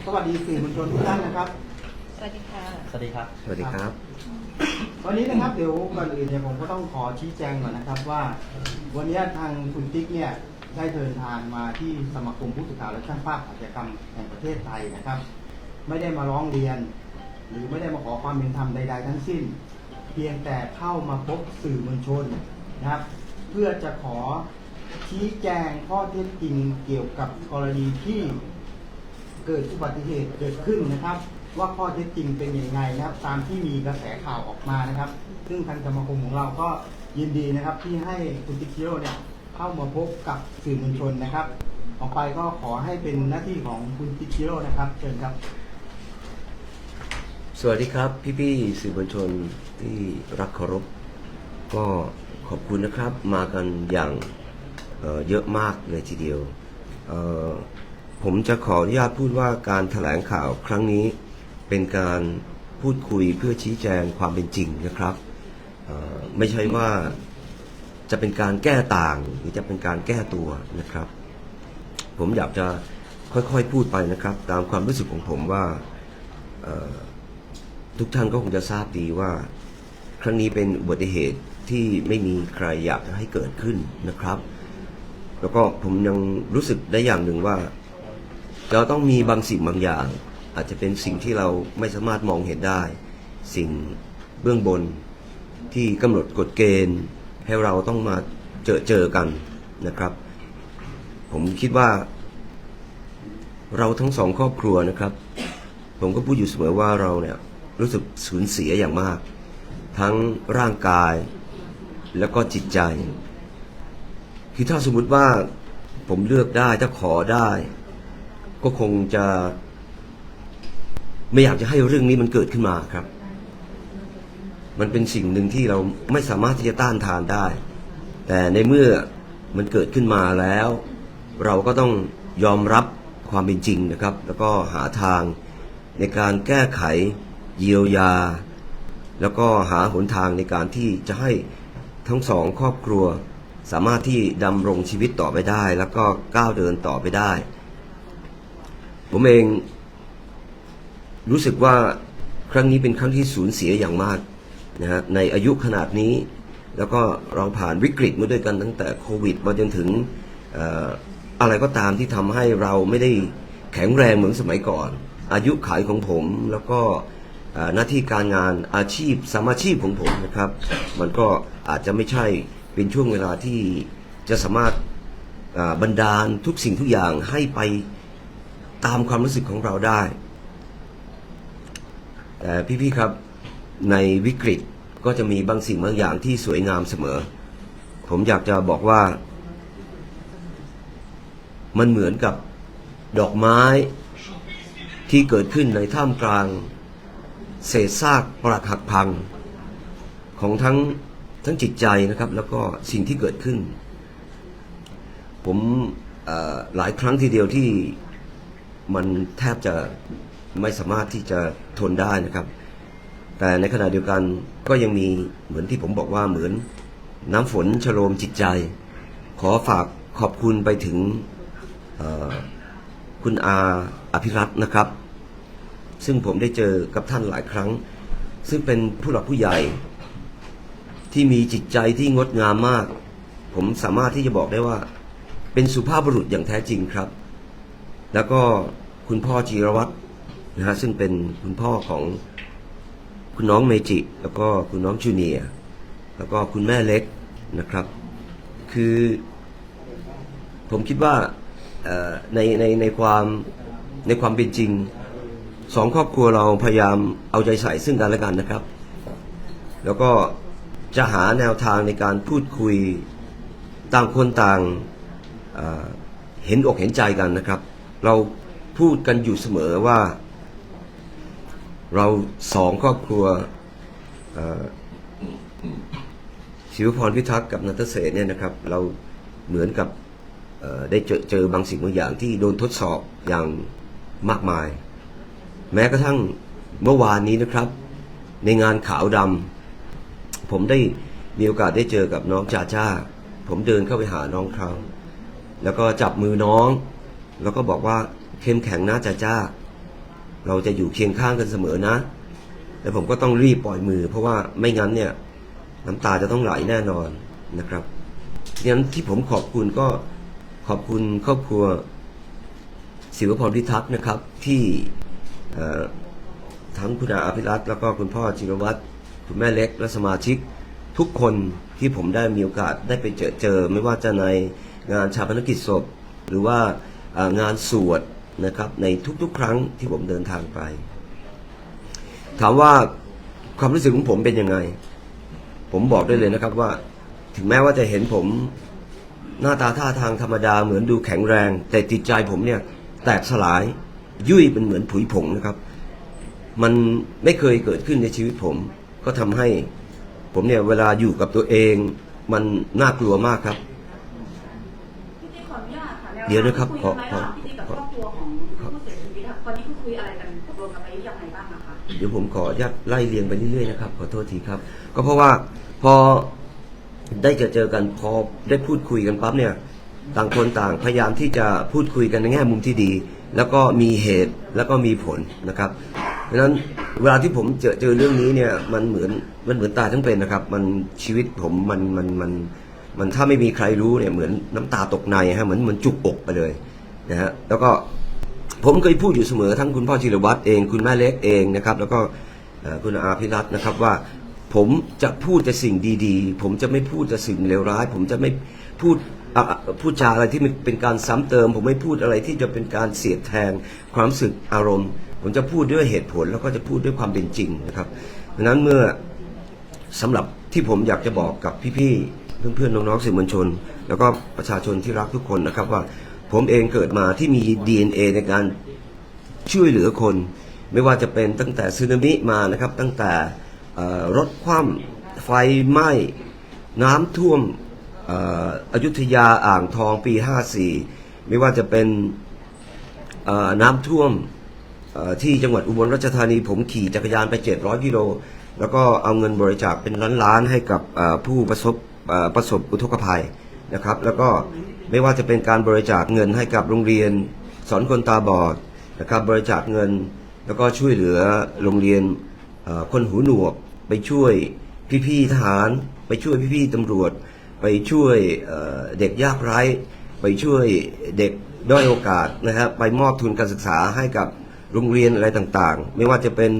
สวัสดีสื่อมวลชนทุกท่านนะครับสวัสดีค่ะสวัสดีครับสวัสดีครับวันนี้นะครับเดี๋ยวก่อนอื่นเนี่ยผมก็ต้องขอชี้แจงก่อนนะครับว่าวันนี้ทางคุณติ๊กเนี่ยได้เดินทางมาที่สมาคมผู้สื่อข่าวและช่างภาพอาชญากรรมแห่งประเทศไทยนะครับ ไม่ได้มาร้องเรียน หรือไม่ได้มาขอความเป็นธรรมใดๆทั้งสิ้น เพียงแต่เข้ามาพบสื่อมวลชนนะครับ เพื่อจะขอชี้แจงข้อเท็จจริงเกี่ยวกับกรณีที่เกิดอุบัติเหตุเกิดขึ้นนะครับ ว่าข้อเท็จจริงเป็นยังไงนะครับ ตามที่มีกระแสข่าวออกมานะครับ ซึ่งทางสมาคมของเราก็ยินดีนะครับที่ให้คุณติ๊กชิโร่เนี่ยเข้ามาพบกับสื่อมวลชนนะครับออกไปก็ขอให้เป็นหน้าที่ของคุณติ๊กชิโร่นะครับเชิญครับสวัสดีครับพี่ๆสื่อมวลชนที่รักเคารพก็ขอบคุณนะครับมากันอย่างเยอะมากเลยทีเดียวผมจะขออนุญาตพูดว่าการแถลงข่าวครั้งนี้เป็นการพูดคุยเพื่อชี้แจงความเป็นจริงนะครับไม่ใช่ว่าจะเป็นการแก้ต่างหรือจะเป็นการแก้ตัวนะครับผมอยากจะค่อยๆพูดไปนะครับตามความรู้สึกของผมว่าทุกท่านก็คงจะทราบดีว่าครั้งนี้เป็นอุบัติเหตุที่ไม่มีใครอยากให้เกิดขึ้นนะครับแล้วก็ผมยังรู้สึกได้อย่างหนึ่งว่าเราต้องมีบางสิ่งบางอย่างอาจจะเป็นสิ่งที่เราไม่สามารถมองเห็นได้สิ่งเบื้องบนที่กำหนดกฎเกณฑ์ให้เราต้องมาเจอกันนะครับผมคิดว่าเราทั้งสองครอบครัวนะครับผมก็พูดอยู่เสมอว่าเราเนี่ยรู้สึกสูญเสียอย่างมากทั้งร่างกายแล้วก็จิตใจคือถ้าสมมุติว่าผมเลือกได้ถ้าขอได้ก็คงจะไม่อยากจะให้เรื่องนี้มันเกิดขึ้นมาครับมันเป็นสิ่งหนึ่งที่เราไม่สามารถที่จะต้านทานได้แต่ในเมื่อมันเกิดขึ้นมาแล้วเราก็ต้องยอมรับความเป็นจริงนะครับแล้วก็หาทางในการแก้ไขเยียวยาแล้วก็หาหนทางในการที่จะให้ทั้งสองครอบครัวสามารถที่ดำรงชีวิตต่อไปได้แล้วก็ก้าวเดินต่อไปได้ผมเองรู้สึกว่าครั้งนี้เป็นครั้งที่สูญเสียอย่างมากนะฮะในอายุขนาดนี้แล้วก็เราผ่านวิกฤตมาด้วยกันตั้งแต่โควิดมาจนถึงอะไรก็ตามที่ทำให้เราไม่ได้แข็งแรงเหมือนสมัยก่อนอายุขัยของผมแล้วก็หน้าที่การงานอาชีพสามอาชีพของผมนะครับมันก็อาจจะไม่ใช่เป็นช่วงเวลาที่จะสามารถบันดาลทุกสิ่งทุกอย่างให้ไปตามความรู้สึกของเราได้แต่พี่ๆครับในวิกฤตก็จะมีบางสิ่งบางอย่างที่สวยงามเสมอผมอยากจะบอกว่ามันเหมือนกับดอกไม้ที่เกิดขึ้นในท่ามกลางเศษซากปรักหักพังของทั้งจิตใจนะครับแล้วก็สิ่งที่เกิดขึ้นผมหลายครั้งทีเดียวที่มันแทบจะไม่สามารถที่จะทนได้นะครับแต่ในขณะเดียวกันก็ยังมีเหมือนที่ผมบอกว่าเหมือนน้ำฝนชโลมจิตใจขอฝากขอบคุณไปถึงคุณอาอภิรัตน์นะครับซึ่งผมได้เจอกับท่านหลายครั้งซึ่งเป็นผู้หลักผู้ใหญ่ที่มีจิตใจที่งดงามมากผมสามารถที่จะบอกได้ว่าเป็นสุภาพบุรุษอย่างแท้จริงครับแล้วก็คุณพ่อจีรวัตรนะฮะซึ่งเป็นคุณพ่อของคุณน้องเมจิแล้วก็คุณน้องจูเนียร์แล้วก็คุณแม่เล็กนะครับคือผมคิดว่าในความเป็นจริงสองครอบครัวเราพยายามเอาใจใส่ซึ่งกันและกันนะครับแล้วก็จะหาแนวทางในการพูดคุยต่างคนต่างเห็นอกเห็นใจกันนะครับเราพูดกันอยู่เสมอว่าเราสองครอบครัวศิวพรพิทักษ์กับนัทเศรษฐ์เนี่ยนะครับเราเหมือนกับได้เจอบางสิ่งบางอย่างที่โดนทดสอบอย่างมากมายแม้กระทั่งเมื่อวานนี้นะครับในงานขาวดำผมได้มีโอกาสได้เจอกับน้องจาจ้าผมเดินเข้าไปหาน้องเขาแล้วก็จับมือน้องแล้วก็บอกว่าเข้มแข็งนะจาจ้า เราจะอยู่เคียงข้างกันเสมอนะแต่ผมก็ต้องรีบปล่อยมือเพราะว่าไม่งั้นเนี่ยน้ำตาจะต้องไหลแน่นอนนะครับงั้นที่ผมขอบคุณก็ขอบคุณครอบครัวศิวพรพิทักษ์นะครับที่ทั้งคุณอาอภิรัตน์แล้วก็คุณพ่อจิรวัตรคุณแม่เล็กและสมาชิกทุกคนที่ผมได้มีโอกาสได้ไปเจอไม่ว่าจะในงานชาปนกิจศพหรือว่างานสวดนะครับในทุกๆครั้งที่ผมเดินทางไปถามว่าความรู้สึกของผมเป็นยังไงผมบอกได้เลยนะครับว่าถึงแม้ว่าจะเห็นผมหน้าตาท่าทางธรรมดาเหมือนดูแข็งแรงแต่จิตใจผมเนี่ยแตกสลายยุ่ยเป็นเหมือนผุยผงนะครับมันไม่เคยเกิดขึ้นในชีวิตผมก็ทำให้ผมเนี่ยเวลาอยู่กับตัวเองมันน่ากลัวมากครับพี่ติ๊กขออนุญาตค่ะแล้ว เดี๋ยวนะครับ คุยกันไหมระหว่างพี่ติ๊กกับครอบครัวของผู้เสียชีวิตค่ะตอนนี้คุยอะไรกันตกลงกันไปยังไงบ้างนะคะเดี๋ยวผมขออนุญาตไล่เรียงไปเรื่อยๆนะครับขอโทษทีครับก็เพราะว่าพอได้เจอกันพอได้พูดคุยกันปั๊บเนี่ยต่างคนต่างพยายามที่จะพูดคุยกันในแง่มุมที่ดีแล้วก็มีเหตุแล้วก็มีผลนะครับเพราะฉะนั้นเวลาที่ผมเจอเรื่องนี้เนี่ยมันเหมือนตายทั้งเป็นนะครับมันชีวิตผมมันถ้าไม่มีใครรู้เนี่ยเหมือนน้ำตาตกในฮะเหมือนจุกอกไปเลยนะฮะแล้วก็ผมเคยพูดอยู่เสมอทั้งคุณพ่อจิรวัตรเองคุณแม่เล็กเองนะครับแล้วก็คุณอาภิรัตน์นะครับว่าผมจะพูดแต่สิ่งดีๆผมจะไม่พูดแต่สิ่งเลวร้ายผมจะไม่พูดจาอะไรที่มันเป็นการซ้ำเติมผมไม่พูดอะไรที่จะเป็นการเสียดแทงความรู้สึกอารมณ์ผมจะพูดด้วยเหตุผลแล้วก็จะพูดด้วยความเป็นจริงนะครับดังนั้นเมื่อสำหรับที่ผมอยากจะบอกกับพี่ๆเพื่อนๆน้องๆสื่อมวลชนแล้วก็ประชาชนที่รักทุกคนนะครับว่าผมเองเกิดมาที่มี DNA ในการช่วยเหลือคนไม่ว่าจะเป็นตั้งแต่สึนามิมานะครับตั้งแต่รถคว่ำไฟไหม้น้ำท่วมอยุธยาอ่างทองปี54ไม่ว่าจะเป็นน้ำท่วมที่จังหวัดอุบลราชธานีผมขี่จักรยานไป700กิโลแล้วก็เอาเงินบริจาคเป็นล้านๆให้กับผู้ประสบอุทกภัยนะครับแล้วก็ไม่ว่าจะเป็นการบริจาคเงินให้กับโรงเรียนสอนคนตาบอดนะครับบริจาคเงินแล้วก็ช่วยเหลือโรงเรียนคนหูหนวกไปช่วยพี่ๆทหารไปช่วยพี่ๆตำรวจไปช่วยเด็กยากไร้ไปช่วยเด็กด้อยโอกาสนะครับไปมอบทุนการศึกษาให้กับโรงเรียนอะไรต่างๆไม่ว่าจะเป็น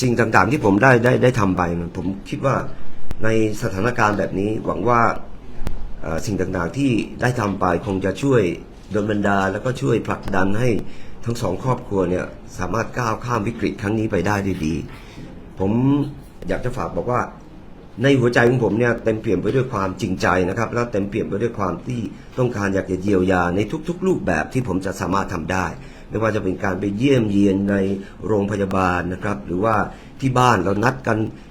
สิ่งต่างๆที่ผมได้ทำไปผมคิดว่าในสถานการณ์แบบนี้หวังว่าสิ่งต่างๆที่ได้ทำไปคงจะช่วยดลบันดาลแล้วก็ช่วยผลักดันให้ทั้งสองครอบครัวเนี่ยสามารถก้าวข้ามวิกฤตครั้งนี้ไปได้ดีผมอยากจะฝากบอกว่าในหัวใจของผมเนี่ยเต็มเปี่ยมไปด้วยความจริงใจนะครับแล้วเต็มเปี่ยมไปด้วยความที่ต้องการอยากจะเยียวยาในทุกๆรูปแบบที่ผมจะสามารถทำได้ไม่ว่าจะเป็นการไปเยี่ยมเยียนในโรงพยาบาลนะครับหรือว่าที่บ้านเรา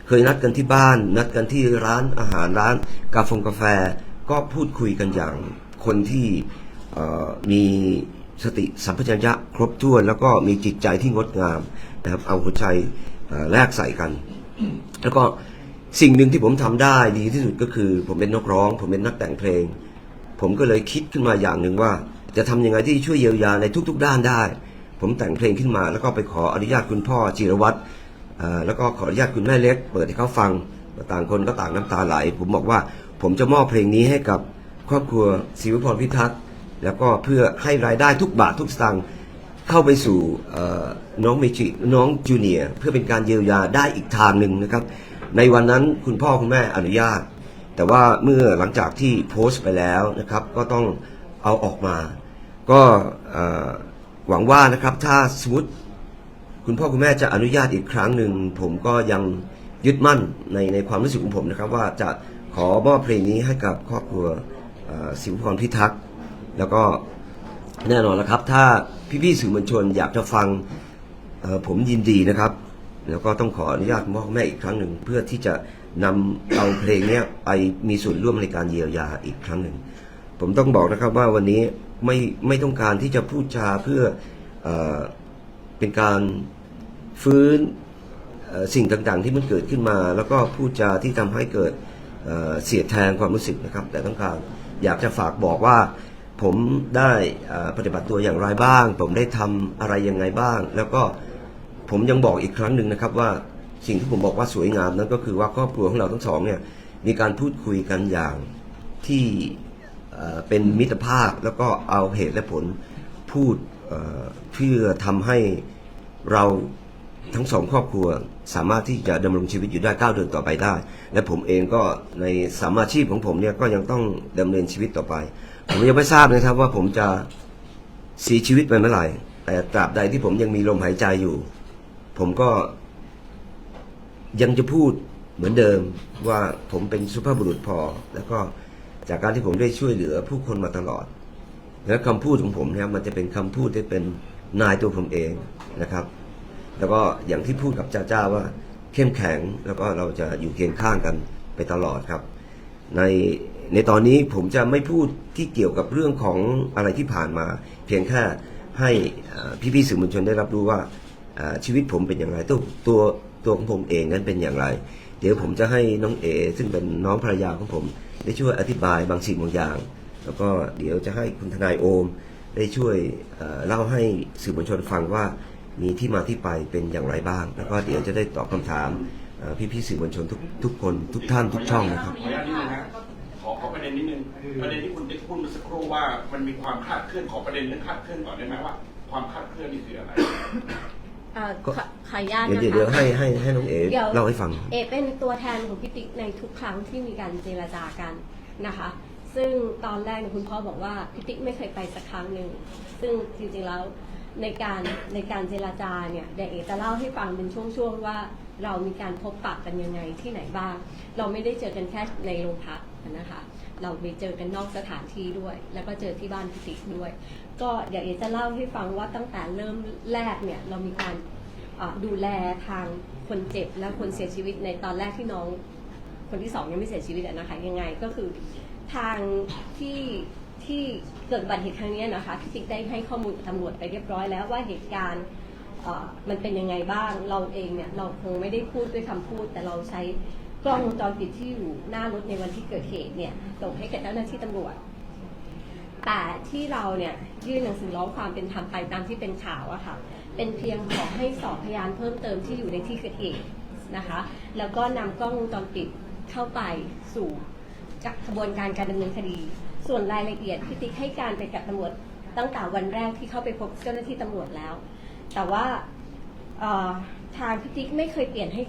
เคยนัดกันที่บ้านนัดกันที่ร้านอาหารร้านกาแฟก็พูดคุยกันอย่างคนที่มีสติสัมปชัญญะครบถ้วนแล้วก็มีจิตใจที่งดงามนะครับเอาหัวใจแลกใส่กันแล้วก็สิ่งหนึ่งที่ผมทำได้ดีที่สุดก็คือผมเป็นนักร้องผมเป็นนักแต่งเพลงผมก็เลยคิดขึ้นมาอย่างหนึ่งว่าจะทำยังไงที่ช่วยเยียวยาในทุกๆด้านได้ผมแต่งเพลงขึ้นมาแล้วก็ไปขออนุญาตคุณพ่อจิรวัตรแล้วก็ขออนุญาตคุณแม่เล็กเปิดให้เขาฟังต่างคนก็ต่างน้ำตาไหลผมบอกว่าผมจะมอบเพลงนี้ให้กับครอบครัวศิวพรพิทักษ์แล้วก็เพื่อให้รายได้ทุกบาททุกสตางค์เข้าไปสู่น้องเมจิน้องจูเนียร์เพื่อเป็นการเยียวยาได้อีกทางหนึ่งนะครับในวันนั้นคุณพ่อคุณแม่อนุญาตแต่ว่าเมื่อหลังจากที่โพสต์ไปแล้วนะครับก็ต้องเอาออกมาก็หวังว่านะครับถ้าสมมติคุณพ่อคุณแม่จะอนุญาตอีกครั้งหนึ่งผมก็ยังยึดมั่นในความรู้สึกของผมนะครับว่าจะขอมอบเพลงนี้ให้กับครอบครัวศิวพรพิทักษ์แล้วก็แน่นอนแล้วครับถ้าพี่ๆสื่อมวลชนอยากจะฟังผมยินดีนะครับแล้วก็ต้องขออนุญาตพ่อแม่อีกครั้งหนึ่งเพื่อที่จะนำเอาเพลงนี้ไปมีส่วนร่วมในการเยียวยาอีกครั้งหนึ่งผมต้องบอกนะครับว่าวันนี้ไม่ต้องการที่จะพูดจาเพื่อเป็นการฟื้นสิ่งต่างๆที่มันเกิดขึ้นมาแล้วก็พูดจาที่ทำให้เกิดเสียดแทงความรู้สึกนะครับแต่ต้องการอยากจะฝากบอกว่า ผมได้ปฏิบัติตัวอย่างไรบ้างผมได้ทำอะไรยังไงบ้างแล้วก็ผมยังบอกอีกครั้งหนึ่งนะครับว่าสิ่งที่ผมบอกว่าสวยงามนั้นก็คือว่าครอบครัวของเราทั้งสองเนี่ยมีการพูดคุยกันอย่างที่เป็นมิตรภาพแล้วก็เอาเหตุและผลพูดเพื่อทำให้เราทั้งสองครอบครัวสามารถที่จะดำรงชีวิตอยู่ได้ก้าวเดินต่อไปได้และผมเองก็ในสามอาชีพของผมเนี่ยก็ยังต้องดำเนินชีวิตต่อไปผมยังไม่ทราบนะครับว่าผมจะเสียชีวิตไปเมื่อไหร่แต่ตราบใดที่ผมยังมีลมหายใจอยู่ผมก็ยังจะพูดเหมือนเดิมว่าผมเป็นสุภาพบุรุษพอแล้วก็จากการที่ผมได้ช่วยเหลือผู้คนมาตลอดและคำพูดของผมเนี่ยมันจะเป็นคำพูดที่เป็นนายตัวผมเองนะครับแล้วก็อย่างที่พูดกับจ้าว่าเข้มแข็งแล้วก็เราจะอยู่เคียงข้างกันไปตลอดครับในตอนนี้ผมจะไม่พูดที่เกี่ยวกับเรื่องของอะไรที่ผ่านมาเพียงแค่ให้พี่ๆสื่อมวลชนได้รับรู้ว่าชีวิตผมเป็นอย่างไรตัวของผมเองนั้นเป็นอย่างไรเดี๋ยวผมจะให้น้องเอซึ่งเป็นน้องภรรยาของผมได้ช่วยอธิบายบางสิ่งบางอย่างแล้วก็เดี๋ยวจะให้คุณทนายโอมได้ช่วยเล่าให้สื่อมวลชนฟังว่ามีที่มาที่ไปเป็นอย่างไรบ้างแล้วก็เดี๋ยวจะได้ตอบคำถามพี่ๆสื่อมวลชนทุกคนทุกท่านทุกช่องนะครับ ขออนุญาตนิดนึงนะขอประเด็นนิดนึงประเด็นที่คุณติ๊กพูดเมื่อสักครู่ว่ามันมีความคลาดเคลื่อนขอประเด็นเรื่องคลาดเคลื่อนก่อนได้ไหมว่าความคลาดเคลื่อนนี่คืออะไร ขออนุญาตนะคะ เดี๋ยวให้น้องเอ๋เล่าให้ฟัง เอเป็นตัวแทนของพี่ติ๊กในทุกครั้งที่มีการเจรจากันนะคะซึ่งตอนแรกคุณพ่อบอกว่าพี่ติ๊กไม่เคยไปสักครั้งหนึ่งซึ่งจริงๆแล้วในการเจรจาเนี่ยเดี๋ยวเอจะเล่าให้ฟังเป็นช่วงๆว่าเรามีการพบปะกันยังไงที่ไหนบ้างเราไม่ได้เจอกันแค่ในโรงพักนะคะเราไปเจอกันนอกสถานที่ด้วยแล้วก็เจอที่บ้านพี่ติ๊กด้วยก็เดี๋ยวเอจะเล่าให้ฟังว่าตั้งแต่เริ่มแรกเนี่ยเรามีการดูแลทางคนเจ็บและคนเสียชีวิตในตอนแรกที่น้องคนที่สองยังไม่เสียชีวิตนะคะยังไงก็คือทางที่เกิดอุบัติเหตุครั้งนี้นะคะที่ติ๊กได้ให้ข้อมูลกับตำรวจไปเรียบร้อยแล้วว่าเหตุการณ์มันเป็นยังไงบ้างเราเองเนี่ยเราคงไม่ได้พูดด้วยคำพูดแต่เราใช้กล้องวงจรปิดที่อยู่หน้ารถในวันที่เกิดเหตุเนี่ยส่งให้กับเจ้าหน้าที่ตำรวจแต่ที่เราเนี่ยยื่นหนังสือร้องความเป็นธรรมไปตามที่เป็นข่าวอะค่ะเป็นเพียงขอให้สอบพยานเพิ่มเติมที่อยู่ในที่เกิดเหตุนะคะแล้วก็นำกล้องวงจรปิดเข้าไปสู่กระบวนการดำเนินคดีส่วนรายละเอียดพี่ติ๊กให้การไปกับตำรวจตั้งแต่วันแรกที่เข้าไปพบเจ้าหน้าที่ตำรวจแล้วแต่ว่าทางพี่ติ๊กไม่เคยเปลี่ยนให้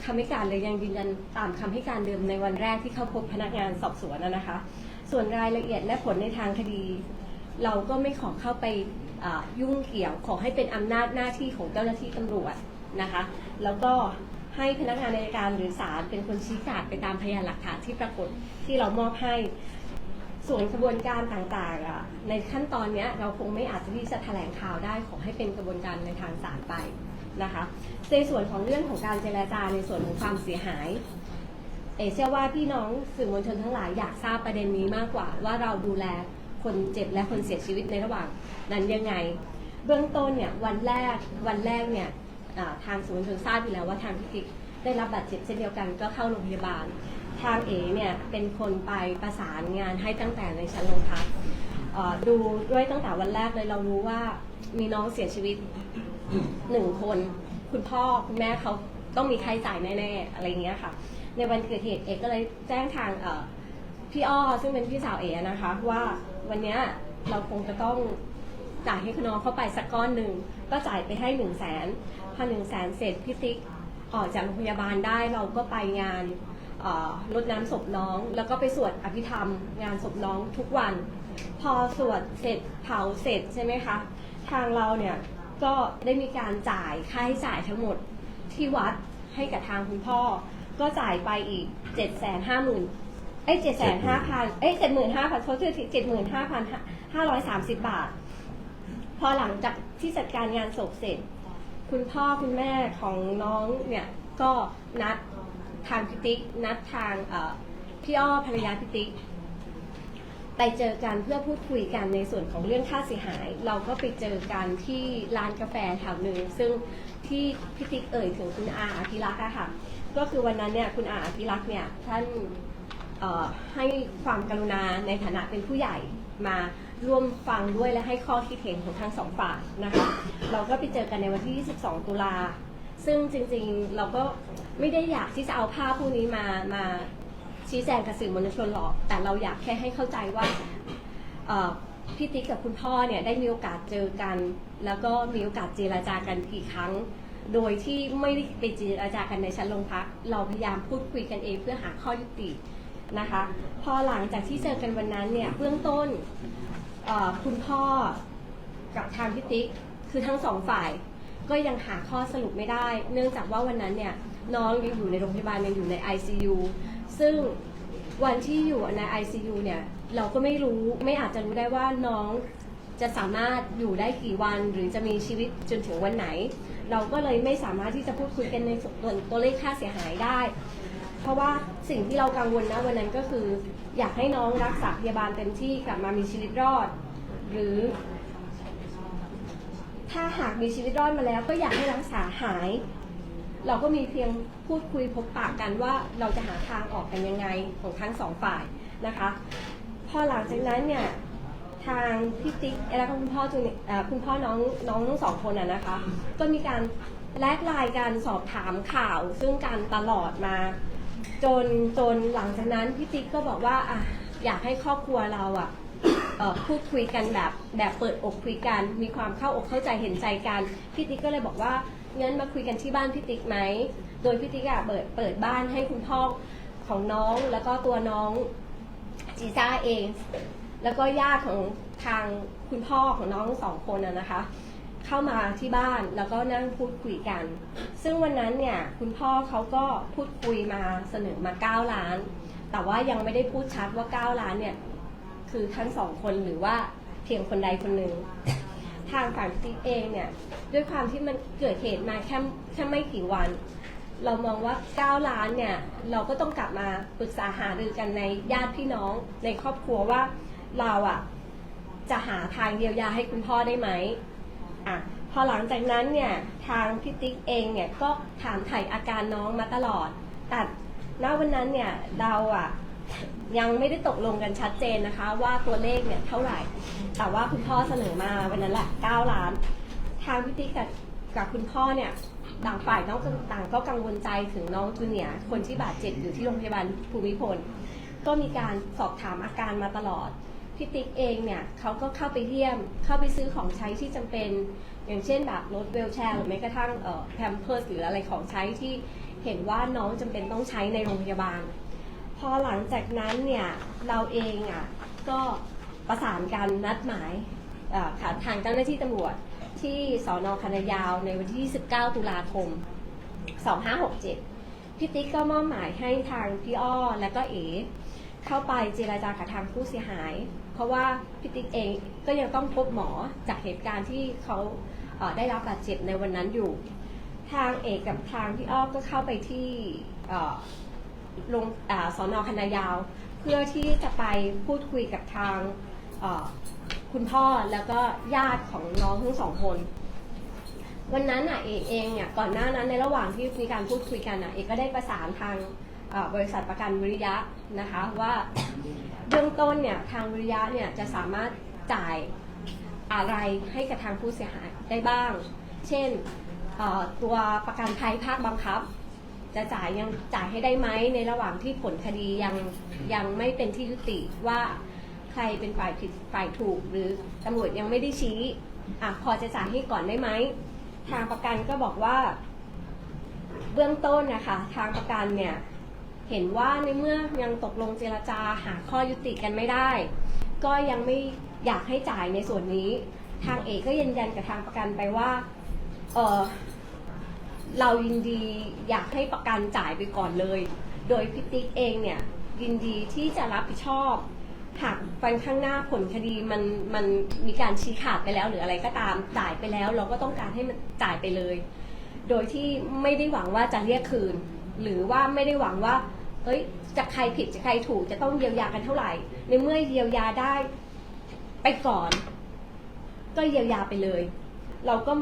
คำให้การเลยยังยืนยันตามคำให้การเดิมในวันแรกที่เข้าพบพนักงานสอบสวนนะคะส่วนรายละเอียดและผลในทางคดีเราก็ไม่ขอเข้าไปยุ่งเกี่ยวขอให้เป็นอำนาจหน้าที่ของเจ้าหน้าที่ตำรวจนะคะแล้วก็ให้พนักงานอัยการหรือศาลเป็นคนชี้ขาดไปตามพยานหลักฐานที่ปรากฏที่เรามอบให้ส่วนกระบวนการต่างๆในขั้นตอนนี้เราคงไม่อาจที่จะแถลงข่าวได้ขอให้เป็นกระบวนการในทางศาลไปนะคะในส่วนของเรื่องของการเจรจาในส่วนของความเสียหายเชื่อว่าพี่น้องสื่อมวลชนทั้งหลายอยากทราบประเด็นนี้มากกว่าว่าเราดูแลคนเจ็บและคนเสียชีวิตในระหว่างนั้นยังไงเบื้องต้นเนี่ยวันแรกเนี่ยทางสื่อมวลชนทราบอยู่แล้วว่าทางพิจิตรได้รับบาดเจ็บเช่นเดียวกันก็เข้าโรงพยาบาลทางเนี่ยเป็นคนไปประสานงานให้ตั้งแต่ในชั้นโรงพักดูด้วยตั้งแต่วันแรกเลยเรารู้ว่ามีน้องเสียชีวิต1 คนคุณพ่อคุณแม่เขาต้องมีค่าใช้จ่ายแน่ๆอะไรเงี้ยค่ะในวันเกิดเหตุเอกก็เลยแจ้งทางพี่อ้อซึ่งเป็นพี่สาวนะคะว่าวันนี้เราคงจะต้องจ่ายให้น้องเข้าไปสักก้อนหนึ่งก็จ่ายไปให้100,000พอ100,000เสร็จพี่ติ๊กออกจากโรงพยาบาลได้เราก็ไปงานรดน้ำศพน้องแล้วก็ไปสวดอภิธรรมงานศพน้องทุกวันพอสวดเสร็จเผาเสร็จใช่ไหมคะทางเราเนี่ยก็ได้มีการจ่ายค่าใช้จ่ายทั้งหมดที่วัดให้กับทางคุณพ่อก็จ่ายไปอีก75,000 75,000 เขาชื่อ75,530 บาทพอหลังจากที่จัดการงานศพเสร็จคุณพ่อคุณแม่ของน้องเนี่ยก็นัดทางพิติ๊กนัดทางพี่อ้อภรรยาพิติ๊กไปเจอกันเพื่อพูดคุยกันในส่วนของเรื่องค่าเสียหายเราก็ไปเจอกันที่ร้านกาแฟแถวหนึ่งซึ่งที่พิติ๊กเอ่ยถึงคุณอาอภิรักษ์ค่ะก็คือวันนั้นเนี่ยคุณอาอภิรักษ์เนี่ยท่านให้ความกรุณาในฐานะเป็นผู้ใหญ่มา ร่วมฟังด้วยและให้ข้อคิดเห็นของทั้งสองฝ่ายนะคะเราก็ไปเจอกันในวันที่ 22 ตุลาซึ่งจริงๆเราก็ไม่ได้อยากที่จะเอาภาพพวกนี้มาชี้แจงกับสื่อมวลชนหรอกแต่เราอยากแค่ให้เข้าใจว่าพี่ติ๊กกับคุณพ่อเนี่ยได้มีโอกาสเจอกันแล้วก็มีโอกาสเจรจากันกี่ครั้งโดยที่ไม่ได้ไปเจรจากันในชั้นโรงพักเราพยายามพูดคุยกันเองเพื่อหาข้อยุตินะคะพอหลังจากที่เจอกันวันนั้นเนี่ยเบื้องต้นคุณพ่อกับทางพี่ติ๊กคือทั้งสองฝ่ายก็ยังหาข้อสรุปไม่ได้เนื่องจากว่าวันนั้นเนี่ยน้องยังอยู่ในโรงพยาบาลยังอยู่ใน ICU ซึ่งวันที่อยู่ใน ICU เนี่ยเราก็ไม่อาจจะรู้ได้ว่าน้องจะสามารถอยู่ได้กี่วันหรือจะมีชีวิตจนถึงวันไหนเราก็เลยไม่สามารถที่จะพูดคุยกันในส่วนตัวเลขค่าเสียหายได้เพราะว่าสิ่งที่เรากังวลนะวันนั้นก็คืออยากให้น้องรักษาพยาบาลเต็มที่กลับมามีชีวิตรอดหรือถ้าหากมีชีวิตรอดมาแล้วก็อยากให้รักษาหายเราก็มีเพียงพูดคุยพบปะกันว่าเราจะหาทางออกกันยังไงของทั้งสองฝ่ายนะคะพอหลังจากนั้นเนี่ยทางพี่ติ๊กและคุณพ่อน้องทั้งสองคนนะคะก็มีการแลกไลน์กันสอบถามข่าวซึ่งกันตลอดมาจนหลังจากนั้นพี่ติ๊กก็บอกว่าอยากให้ครอบครัวเราพูดคุยกันแบบเปิดอกคุยกันมีความเข้าอกเข้าใจเห็นใจกันพี่ติ๊กก็เลยบอกว่างั้นมาคุยกันที่บ้านพี่ติ๊กไหมโดยพี่ติ๊กเปิดบ้านให้คุณพ่อของน้องแล้วก็ตัวน้องจีซ่าเองแล้วก็ญาติของทางคุณพ่อของน้องสองคนนะคะเข้ามาที่บ้านแล้วก็นั่งพูดคุยกันซึ่งวันนั้นเนี่ยคุณพ่อเขาก็พูดคุยมาเสนอมา9 ล้านแต่ว่ายังไม่ได้พูดชัดว่า9 ล้านเนี่ยคือทั้งสองคนหรือว่าเพียงคนใดคนหนึ่งทางฝั่งติ๊กเองเนี่ยด้วยความที่มันเกิดเหตุมาแค่ไม่กี่วันเรามองว่า9 ล้านเนี่ยเราก็ต้องกลับมาปรึกษาหารือกันในญาติพี่น้องในครอบครัวว่าเราจะหาทางเยียวยาให้คุณพ่อได้ไหมพอหลังจากนั้นเนี่ยทางพี่ติ๊กเองเนี่ยก็ถามไถ่อาการน้องมาตลอดแต่ณวันนั้นเนี่ยเรายังไม่ได้ตกลงกันชัดเจนนะคะว่าตัวเลขเนี่ยเท่าไหร่แต่ว่าคุณพ่อเสนอมาวันนั้นแหละ9 ล้านทางพี่ติ๊กกับคุณพ่อเนี่ยต่างฝ่ายต่างก็กังวลใจถึงน้องจูเนียร์คนที่บาดเจ็บอยู่ที่โรงพยาบาลภูมิพลก็มีการสอบถามอาการมาตลอดพี่ติ๊กเองเนี่ยเขาก็เข้าไปเยี่ยมเข้าไปซื้อของใช้ที่จำเป็นอย่างเช่นแบบรถวีลแชร์หรือแม้กระทั่งแพมเพิร์สหรืออะไรของใช้ที่เห็นว่าน้องจำเป็นต้องใช้ในโรงพยาบาลพอหลังจากนั้นเนี่ยเราเองก็ประสานกันนัดหมายทางเจ้าหน้าที่ตำรวจที่สน.คณะยาวในวันที่19 ตุลาคม 2567พี่ติ๊กก็มอบหมายให้ทางพี่อ้อและก็เอ๋เข้าไปเจรจากับทางผู้เสียหายเพราะว่าพี่ติ๊กเองก็ยังต้องพบหมอจากเหตุการณ์ที่เขาได้รับบาดเจ็บในวันนั้นอยู่ทางเอกกับทางพี่อ้อก็เข้าไปที่สน.คณะยาวเพื่อที่จะไปพูดคุยกับทางคุณพ่อแล้วก็ญาติของน้องทั้งสองคนวันนั้นเอกเองเนี่ยก่อนหน้านั้นในระหว่างที่มีการพูดคุยกันเอกก็ได้ประสานทางบริษัทประกันวิริยะนะคะว่าเบื้องต้นเนี่ยทางวิริยะเนี่ยจะสามารถจ่ายอะไรให้กับทางผู้เสียหายได้บ้างเช่นตัวประกันภัยภาคบังคับจะยังจ่ายให้ได้ไหมในระหว่างที่ผลคดียังไม่เป็นที่ยุติว่าใครเป็นฝ่ายผิดฝ่ายถูกหรือตำรวจยังไม่ได้ชี้พอจะจ่ายให้ก่อนได้ไหมทางประกันก็บอกว่าเบื้องต้นนะคะทางประกันเนี่ยเห็นว่าในเมื่อยังตกลงเจรจาหาข้อยุติกันไม่ได้ก็ยังไม่อยากให้จ่ายในส่วนนี้ทางเอกก็ยืนยันกับทางประกันไปว่าเรายินดีอยากให้ประกันจ่ายไปก่อนเลยโดยพี่ติ๊กเองเนี่ยยินดีที่จะรับผิดชอบหากวันข้างหน้าผลคดีมันมีการชี้ขาดไปแล้วหรืออะไรก็ตามจ่ายไปแล้วเราก็ต้องการให้มันจ่ายไปเลยโดยที่ไม่ได้หวังว่าจะเรียกคืนหรือว่าไม่ได้หวังว่าจะใครผิดจะใครถูกจะต้องเยียวยากันเท่าไหร่ในเมื่อเยียวยาได้ไปก่อนก็เยียวยาไปเลยเราก็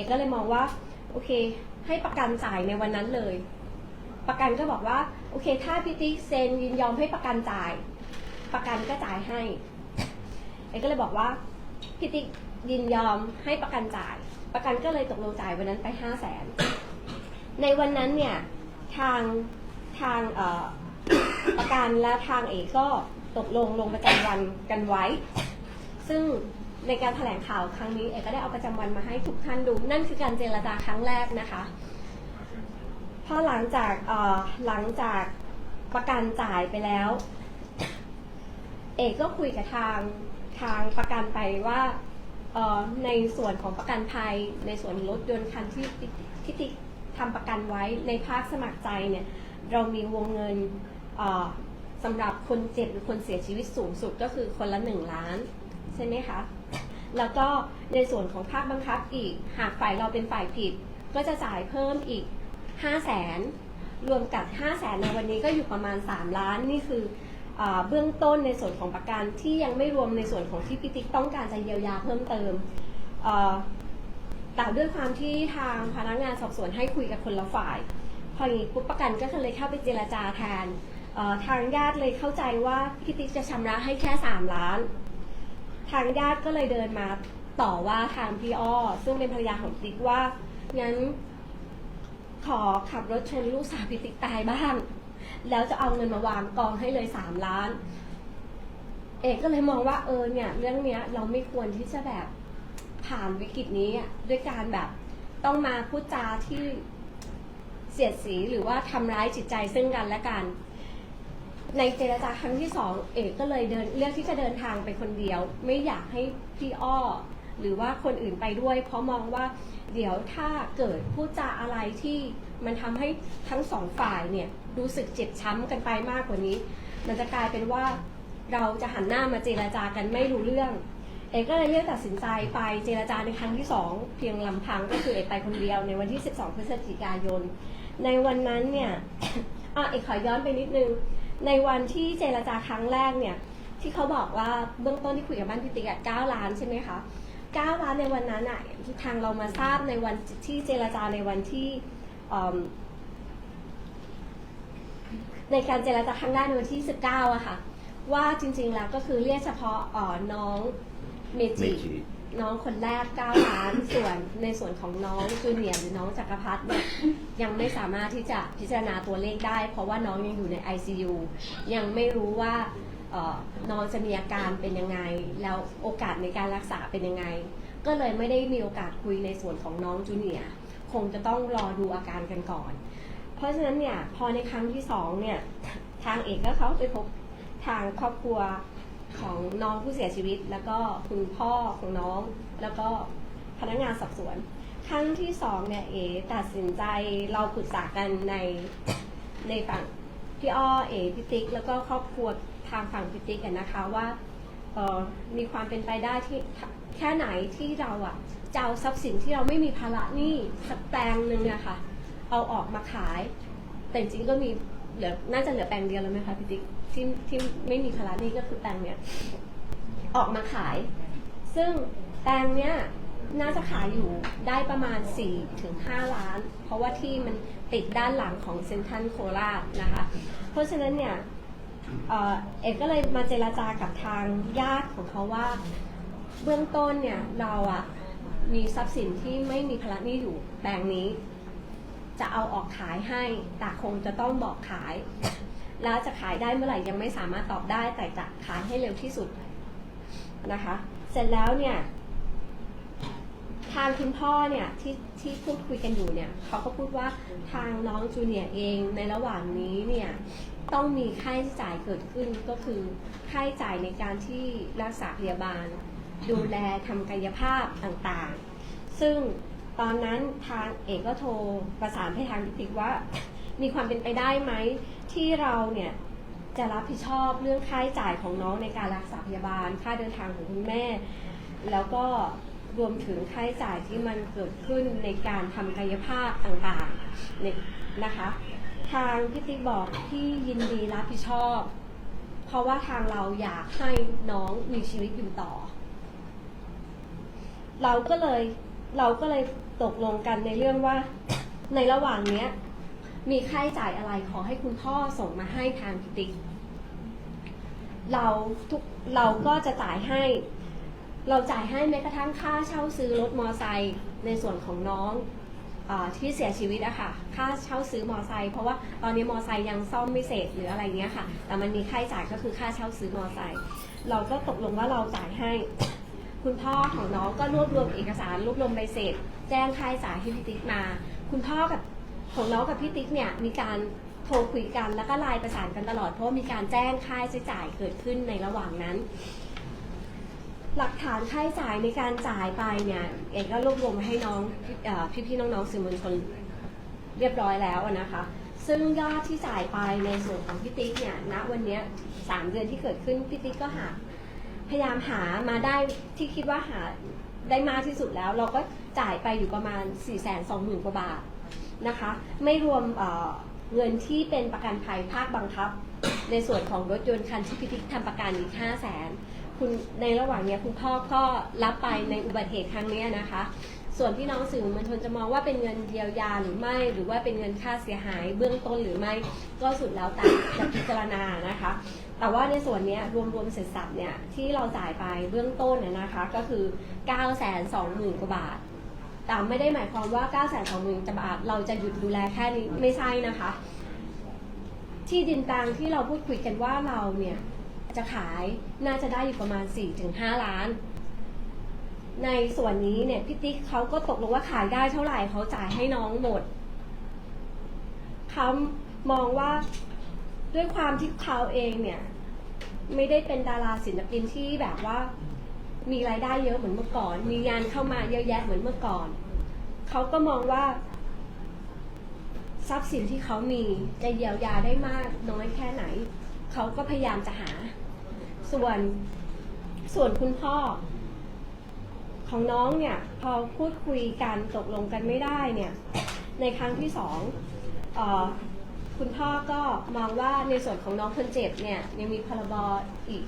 ก็เลยมองว่าโอเคให้ประกันจ่ายในวันนั้นเลยประกันก็บอกว่าโอเคถ้าพี่ติ๊กเซ็นยินยอมให้ประกันจ่ายประกันก็จ่ายให้ ก็เลยบอกว่าพี่ติ๊กยินยอมให้ประกันจ่ายประกันก็เลยตกลงจ่ายวันนั้นไป500,000ในวันนั้นเนี่ยทางประกันและทางก็ตกลงประจำวันกันไว้ซึ่งในการแถลงข่าวครั้งนี้ก็ได้เอาประจำวันมาให้ทุกท่านดูนั่นคือการเจรจาครั้งแรกนะคะพอหลังจากประกันจ่ายไปแล้วก็คุยกับทางประกันไปว่าในส่วนของประกันภัยในส่วนรถยนต์คันที่ติ๊กทำประกันไว้ในภาคสมัครใจเนี่ยเรามีวงเงินสำหรับคนเจ็บหรือคนเสียชีวิตสูงสุดก็คือคนละ1 ล้านใช่ไหมคะแล้วก็ในส่วนของภาคบังคับอีกหากฝ่ายเราเป็นฝ่ายผิดก็จะจ่ายเพิ่มอีก500,000รวมกับ500,000ในวันนี้ก็อยู่ประมาณ3 ล้านนี่คือเบื้องต้นในส่วนของประกันที่ยังไม่รวมในส่วนของที่พี่ติ๊กต้องการจะเยียวยาเพิ่มเติมแต่ด้วยความที่ทางพนักงานสอบสวนให้คุยกับคนละฝ่ายพออย่างนี้ปุ๊บประกันก็เลยเข้าไปเจรจาแทนทางญาติเลยเข้าใจว่าพี่ติ๊กจะชำระให้แค่3 ล้านทางญาติก็เลยเดินมาต่อว่าทางพี่อ้อซึ่งเป็นภรรยาของติ๊กว่างั้นขอขับรถชนลูกสาวพี่ติ๊กตายบ้างแล้วจะเอาเงินมาวางกองให้เลย3 ล้านก็เลยมองว่าเนี่ยเรื่องเนี้ยเราไม่ควรที่จะแบบผ่านวิกฤตนี้ด้วยการแบบต้องมาพูดจาที่เสียดสีหรือว่าทำร้ายจิตใจซึ่งกันและกันในเจรจาครั้งที่2ก็เลยเลือกที่จะเดินทางไปคนเดียวไม่อยากให้พี่อ้อหรือว่าคนอื่นไปด้วยเพราะมองว่าเดี๋ยวถ้าเกิดพูดจาอะไรที่มันทำให้ทั้ง2 ฝ่ายเนี่ยรู้สึกเจ็บช้ำกันไปมากกว่านี้มันจะกลายเป็นว่าเราจะหันหน้ามาเจรจากันไม่รู้เรื่องก็เลยเลือกตัดสินใจไปเจรจาในครั้งที่2เพียงลำพังก็คือไปคนเดียวในวันที่12 พฤศจิกายนในวันนั้นเนี่ยขอย้อนไปนิดนึงในวันที่เจรจาครั้งแรกเนี่ยที่เขาบอกว่าเบื้องต้นที่คุยกับบ้านพี่ติ๊ก9 ล้านใช่ไหมคะ9 ล้านในวันนั้นทางเรามาทราบในวันที่เจรจาในวันที่ในการเจรจาครั้งแรกในวันที่19ค่ะว่าจริงๆแล้วก็คือเรียกเฉพาะน้องเมจิน้องคนแรก9 ล้านส่วนในส่วนของน้องจูเนียร์หรือน้องจักรพัฒน์เนี่ยยังไม่สามารถที่จะพิจารณาตัวเลขได้เพราะว่าน้องยังอยู่ใน ICU ยังไม่รู้ว่าน้องจะมีอาการเป็นยังไงแล้วโอกาสในการรักษาเป็นยังไงก็เลยไม่ได้มีโอกาสคุยในส่วนของน้องจูเนียร์คงจะต้องรอดูอาการกันก่อนเพราะฉะนั้นเนี่ยพอในครั้งที่2เนี่ยทางก็เขาไปพบทางครอบครัวของน้องผู้เสียชีวิตแล้วก็คุณพ่อของน้องแล้วก็พนักงานสอบสวนครั้งที่2เนี่ยตัดสินใจเราปรึกษากันในฝั่งพี่อ้อพี่ติ๊กแล้วก็ครอบครัวทางฝั่งพี่ติ๊กกันนะคะว่ามีความเป็นไปได้ที่แค่ไหนที่เราจะเอาทรัพย์สินที่เราไม่มีภาระหนี้สักแปลงหนึ่งอะค่ะเอาออกมาขายแต่จริงๆก็มีน่าจะเหลือแปลงเดียวแล้วไหมคะพี่ติ๊กที่ไม่มีภาระหนี้ก็คือแปลงเนี้ยออกมาขายซึ่งแปลงเนี้ยน่าจะขายอยู่ได้ประมาณ 4-5 ล้านเพราะว่าที่มันติดด้านหลังของเซ็นทรัลโคราชนะคะเพราะฉะนั้นเนี่ยก็เลยมาเจรจากับทางญาติของเขาว่าเบื้องต้นเนี่ยเรามีทรัพย์สินที่ไม่มีภาระหนี้อยู่แปลงนี้จะเอาออกขายให้แต่คงจะต้องบอกขายแล้วจะขายได้เมื่อไหร่ยังไม่สามารถตอบได้แต่จะขายให้เร็วที่สุดนะคะเสร็จแล้วเนี่ยทางคุณพ่อเนี่ยที่พูดคุยกันอยู่เนี่ยเขาก็พูดว่าทางน้องจูเนียร์เองในระหว่างนี้เนี่ยต้องมีค่าใช้จ่ายเกิดขึ้นก็คือค่าใช้จ่ายในการที่รักษาพยาบาลดูแลทำกายภาพต่างๆซึ่งตอนนั้นทางก็โทรประสานให้ทางพี่ติ๊กว่ามีความเป็นไปได้ไหมที่เราเนี่ยจะรับผิดชอบเรื่องค่าใช้จ่ายของน้องในการรักษาพยาบาลค่าเดินทางของคุณแม่แล้วก็รวมถึงค่าใช้จ่ายที่มันเกิดขึ้นในการทำกายภาพต่างๆนะคะทางพี่ติ๊กบอกที่ยินดีรับผิดชอบเพราะว่าทางเราอยากให้น้องมีชีวิตอยู่ต่อเราก็เลยตกลงกันในเรื่องว่าในระหว่างนี้มีค่าใช้จ่ายอะไรขอให้คุณพ่อส่งมาให้ทางพี่ติ๊กเราก็จะจ่ายให้ เราจ่ายให้แม้กระทั่งค่าเช่าซื้อรถมอไซค์ในส่วนของน้องที่เสียชีวิตอะค่ะค่าเช่าซื้อมอไซค์เพราะว่าตอนนี้มอไซค์ยังซ่อมไม่เสร็จหรืออะไรเงี้ยค่ะแต่มันมีค่าใช้จ่ายก็คือค่าเช่าซื้อมอไซค์เราก็ตกลงว่าเราจ่ายให้ คุณพ่อของน้องก็รวบรวมเอกสารรวบรวมใบเสร็จแจ้งค่าใช้จ่ายให้พี่ติ๊กมาคุณพ่อกับของน้องกับพี่ติ๊กเนี่ยมีการโทรคุยกันแล้วก็ไลน์ประสานกันตลอดเพราะว่ามีการแจ้งค่าใช้จ่ายเกิดขึ้นในระหว่างนั้นหลักฐานค่าใช้จ่ายในการจ่ายไปเนี่ยเอกก็รวบรวมมาให้น้องพี่ๆน้องๆสื่อมวลชนเรียบร้อยแล้วนะคะซึ่งยอดที่จ่ายไปในส่วนของพี่ติ๊กเนี่ยณวันนี้3 เดือนที่เกิดขึ้นพี่ติ๊กก็พยายามหามาได้ที่คิดว่าหาได้มากที่สุดแล้วเราก็จ่ายไปอยู่ประมาณ 420,000 กว่าบาทนะคะไม่รวมเงินที่เป็นประกันภัยภาคบังคับในส่วนของรถยนต์คันที่พี่ติ๊กทำประกันอีก 500,000คุณในระหว่างนี้คุณพ่อก็รับไปในอุบัติเหตุครั้งนี้นะคะส่วนพี่น้องสื่อมวลชนจะมองว่าเป็นเงินเยียวยาหรือไม่หรือว่าเป็นเงินค่าเสียหายเบื้องต้นหรือไม่ก็สุดแล้วแต่จะพิจารณานะคะแต่ว่าในส่วนนี้รวมเสร็จสับเนี่ยที่เราจ่ายไปเบื้องต้นเนี่ยนะคะก็คือ 920,000 กว่าบาทแต่ไม่ได้หมายความว่า 920,000 บาทเราจะหยุดดูแลแค่นี้ไม่ใช่นะคะที่ดินตังที่เราพูดคุยกันว่าเราเนี่ยจะขายน่าจะได้อยู่ประมาณ 4-5 ล้านในส่วนนี้เนี่ยพี่ติ๊กเขาก็ตกลงว่าขายได้เท่าไหร่เขาจ่ายให้น้องหมดเขามองว่าด้วยความที่เขาเองเนี่ยไม่ได้เป็นดาราศิลปินที่แบบว่ามีรายได้เยอะเหมือนเมื่อก่อนมีงานเข้ามาเยอะแยะเหมือนเมื่อก่อนเขาก็มองว่าทรัพย์สินที่เขามีจะเยียวยาได้มากน้อยแค่ไหนเขาก็พยายามจะหาส่วนคุณพ่อของน้องเนี่ยพอพูดคุยกันตกลงกันไม่ได้เนี่ยในครั้งที่2คุณพ่อก็มองว่าในส่วนของน้องคนเจ็บเนี่ยยังมีพรบอีก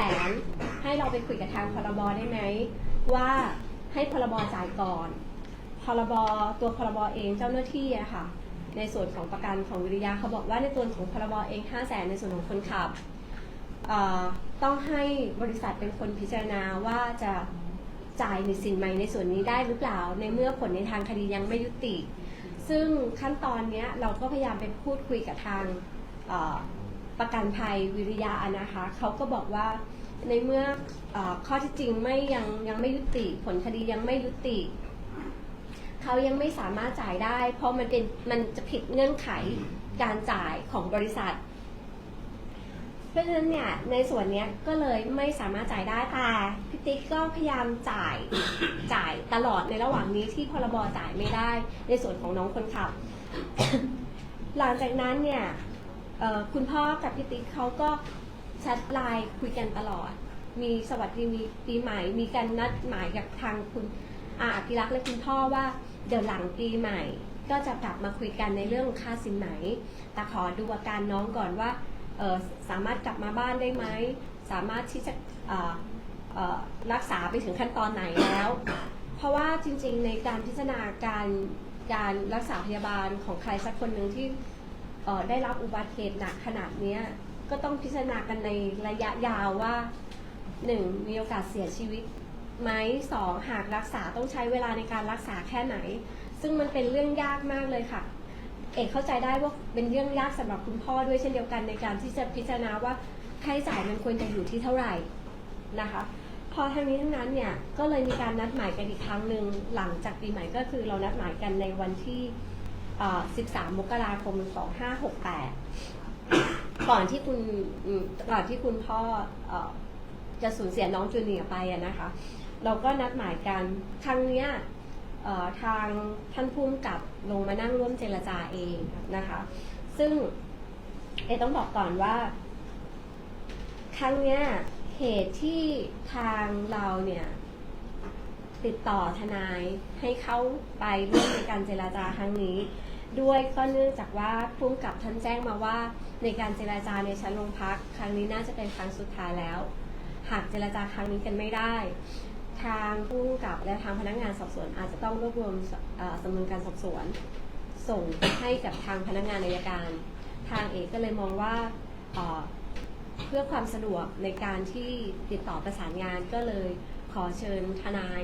500,000ให้เราไปคุยกับทางพรบได้ไหมว่าให้พรบจ่ายก่อนตัวพรบเองเจ้าหน้าที่อะค่ะในส่วนของประกันของวิริยะเขาบอกว่าในตัวของพรบเอง 500,000ในส่วนของคนขับต้องให้บริษัทเป็นคนพิจารณาว่าจะจ่ายในสินไหมในส่วนนี้ได้หรือเปล่าในเมื่อผลในทางคดียังไม่ยุติซึ่งขั้นตอนนี้เราก็พยายามไปพูดคุยกับทางประกันภัยวิริยะนะคะเขาก็บอกว่าในเมื่อข้อที่จริงยังไม่ยุติผลคดียังไม่ยุติเขายังไม่สามารถจ่ายได้เพราะมันจะผิดเงื่อนไขการจ่ายของบริษัทเพราะฉะนั้นเนี่ยในส่วนนี้ก็เลยไม่สามารถจ่ายได้แต่พี่ติ๊กก็พยายามจ่ายตลอดในระหว่างนี้ที่พรบจ่ายไม่ได้ในส่วนของน้องคนขับ หลังจากนั้นเนี่ยคุณพ่อกับพี่ติ๊กเขาก็แชทไลน์คุยกันตลอดมีสวัสดีมีปีใหม่มีการนัดหมายกับทางคุณอภิรักษ์และคุณพ่อว่าเดี๋ยวหลังปีใหม่ก็จะกลับมาคุยกันในเรื่องค่าสินไหมแต่ขอดูอาการน้องก่อนว่าสามารถกลับมาบ้านได้ไหมสามารถที่จะรักษาไปถึงขั้นตอนไหนแล้ว เพราะว่าจริงๆในการพิจารณาการรักษาพยาบาลของใครสักคนหนึ่งที่ได้รับอุบัติเหตุหนักขนาดนี้ก็ต้องพิจารณากันในระยะยาวว่า 1. มีโอกาสเสียชีวิตไหม 2. หากรักษาต้องใช้เวลาในการรักษาแค่ไหนซึ่งมันเป็นเรื่องยากมากเลยค่ะเอกเข้าใจได้ว่าเป็นเรื่องยากสำหรับคุณพ่อด้วยเช่นเดียวกันในการที่จะพิจารณาว่าค่าใช้จ่ายมันควรจะอยู่ที่เท่าไหร่นะคะพอทั้งนี้ทั้งนั้นเนี่ยก็เลยมีการนัดหมายกันอีกครั้งหนึ่งหลังจากปีใหม่ก็คือเรานัดหมายกันในวันที่13 มกราคม 2568 ก่อนที่คุณพ่อจะสูญเสียน้องจูเนียร์ไปนะคะเราก็นัดหมายกันครั้งนี้ทางท่านผู้กำกับลงมานั่งร่วมเจรจาเองนะคะซึ่งต้องบอกก่อนว่าครั้งนี้เหตุที่ทางเราเนี่ยติดต่อทนายให้เข้าไปร่วมในการเจรจาครั้งนี้ด้วยก็เนื่องจากว่าผู้กำกับท่านแจ้งมาว่าในการเจรจาในชั้นโรงพักครั้งนี้น่าจะเป็นครั้งสุดท้ายแล้วหากเจรจาครั้งนี้กันไม่ได้ทางผู้กำกับและทางพนักงานสอบสวนอาจจะต้องรวบรวมสำนวนการสอบสวนส่งให้กับทางพนักงานอัยการทางเอกก็เลยมองว่าเพื่อความสะดวกในการที่ติดต่อประสานงานก็เลย ขอเชิญทนาย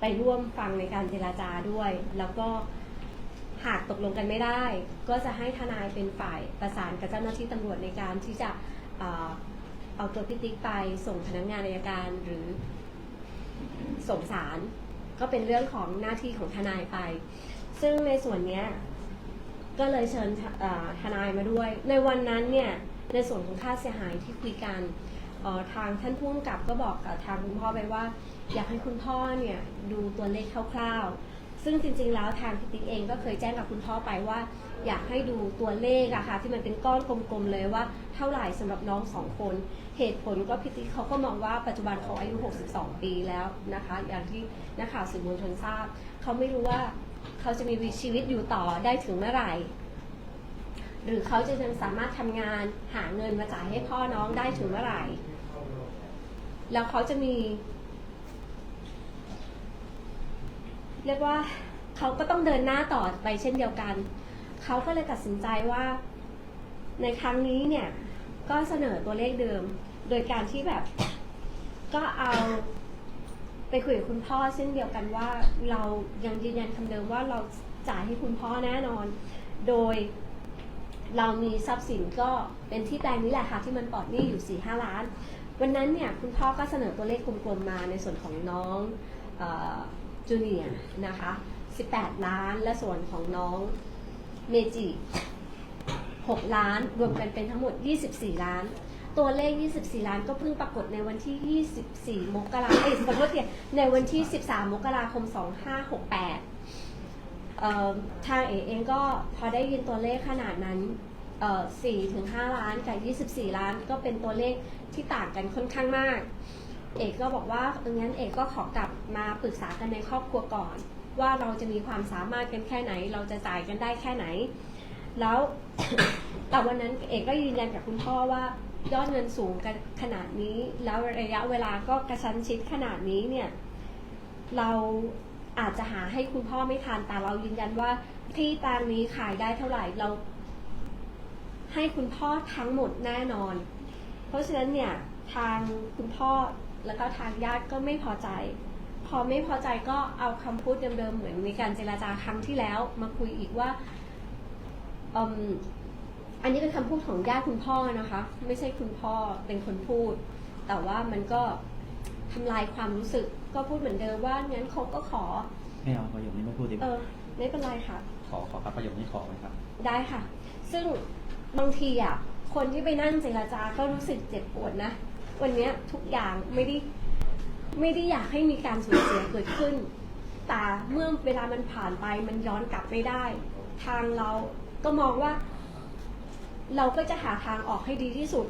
ไปร่วมฟังในการเจรจาด้วย แล้วก็หากตกลงกันไม่ได้ ก็จะให้ทนายเป็นฝ่ายประสานกับเจ้าหน้าที่ตำรวจในการที่จะเอาตัวพี่ติ๊กไปส่งพนักงานอัยการหรือส่งศาลก็เป็นเรื่องของหน้าที่ของทนายไป ซึ่งในส่วนนี้ก็เลยเชิญทนายมาด้วยในวันนั้นเนี่ยในส่วนของค่าเสียหายที่คุยกันทางท่านผู้กำกับก็บอกกับทางคุณพ่อไปว่าอยากให้คุณพ่อเนี่ยดูตัวเลขคร่าวๆซึ่งจริงๆแล้วทางพี่ติ๊กเองก็เคยแจ้งกับคุณพ่อไปว่าอยากให้ดูตัวเลขอะค่ะที่มันเป็นก้อนกลมๆเลยว่าเท่าไหร่สำหรับน้อง2 คนเหตุผลก็พี่ติ๊กเขาก็มองว่าปัจจุบันเขาอายุ62 ปีแล้วนะคะอย่างที่นักข่าวสื่อมวลชนทราบเขาไม่รู้ว่าเขาจะมีชีวิตอยู่ต่อได้ถึงเมื่อไหร่หรือเขาจะยังสามารถทำงานหาเงินมาจ่ายให้พ่อน้องได้ถึงเมื่อไหร่แล้วเขาจะมีเรียกว่าเขาก็ต้องเดินหน้าต่อไปเช่นเดียวกันเขาก็เลยตัดสินใจว่าในครั้งนี้เนี่ยก็เสนอตัวเลขเดิมโดยการที่แบบก็เอาไปคุยกับคุณพ่อเช่นเดียวกันว่าเรายังยืนยันคำเดิมว่าเราจ่ายให้คุณพ่อแน่นอนโดยเรามีทรัพย์สินก็เป็นที่แปลงนี้แหละค่ะที่มันปลอดหนี้อยู่ 4-5 ล้านวันนั้นเนี่ยคุณพ่อก็เสนอตัวเลขกลมๆมาในส่วนของน้องจูเนียร์นะคะ18 ล้านและส่วนของน้องเมจิ6 ล้านรวมกันเป็นทั้งหมด24 ล้านตัวเลข24 ล้านก็เพิ่งปรากฏในวันที่24 มกราคมขอโทษทีในวันที่13 มกราคม 2568ทางเองก็พอได้ยินตัวเลขขนาดนั้น4-5 ล้านกับ24 ล้านก็เป็นตัวเลขที่ต่างกันค่อนข้างมากเอกก็บอกว่างั้นเอกก็ขอกลับมาปรึกษากันในครอบครัวก่อนว่าเราจะมีความสามารถกันแค่ไหนเราจะจ่ายกันได้แค่ไหนแล้ว แต่วันนั้นเอกก็ยืนยันกับคุณพ่อว่ายอดเงินสูงกันขนาดนี้แล้วระยะเวลาก็กระชั้นชิดขนาดนี้เนี่ยเราอาจจะหาให้คุณพ่อไม่ทันแต่เรายืนยันว่าที่แปลงนี้ขายได้เท่าไหร่เราให้คุณพ่อทั้งหมดแน่นอนเพราะฉะนั้นเนี่ยทางคุณพ่อแล้วก็ทางญาติก็ไม่พอใจพอไม่พอใจก็เอาคำพูดเดิมๆเหมือนมีการเจรจาครั้งที่แล้วมาคุยอีกว่าอันนี้เป็นคำพูดของญาติคุณพ่อนะคะไม่ใช่คุณพ่อเป็นคนพูดแต่ว่ามันก็ทำลายความรู้สึกก็พูดเหมือนเดิมว่างั้นเขาก็ขอไม่เอาประโยคนี้ไม่พูดดิไม่เป็นไรค่ะขอครับประโยคนี้ขอไหมครับได้ค่ะซึ่งบางทีอ่ะคนที่ไปนั่งเจรจาก็รู้สึกเจ็บปวดนะวันนี้ทุกอย่างไม่ได้อยากให้มีการสูญเสียเกิดขึ้นแต่เมื่อเวลามันผ่านไปมันย้อนกลับไม่ได้ทางเราก็มองว่าเราก็จะหาทางออกให้ดีที่สุด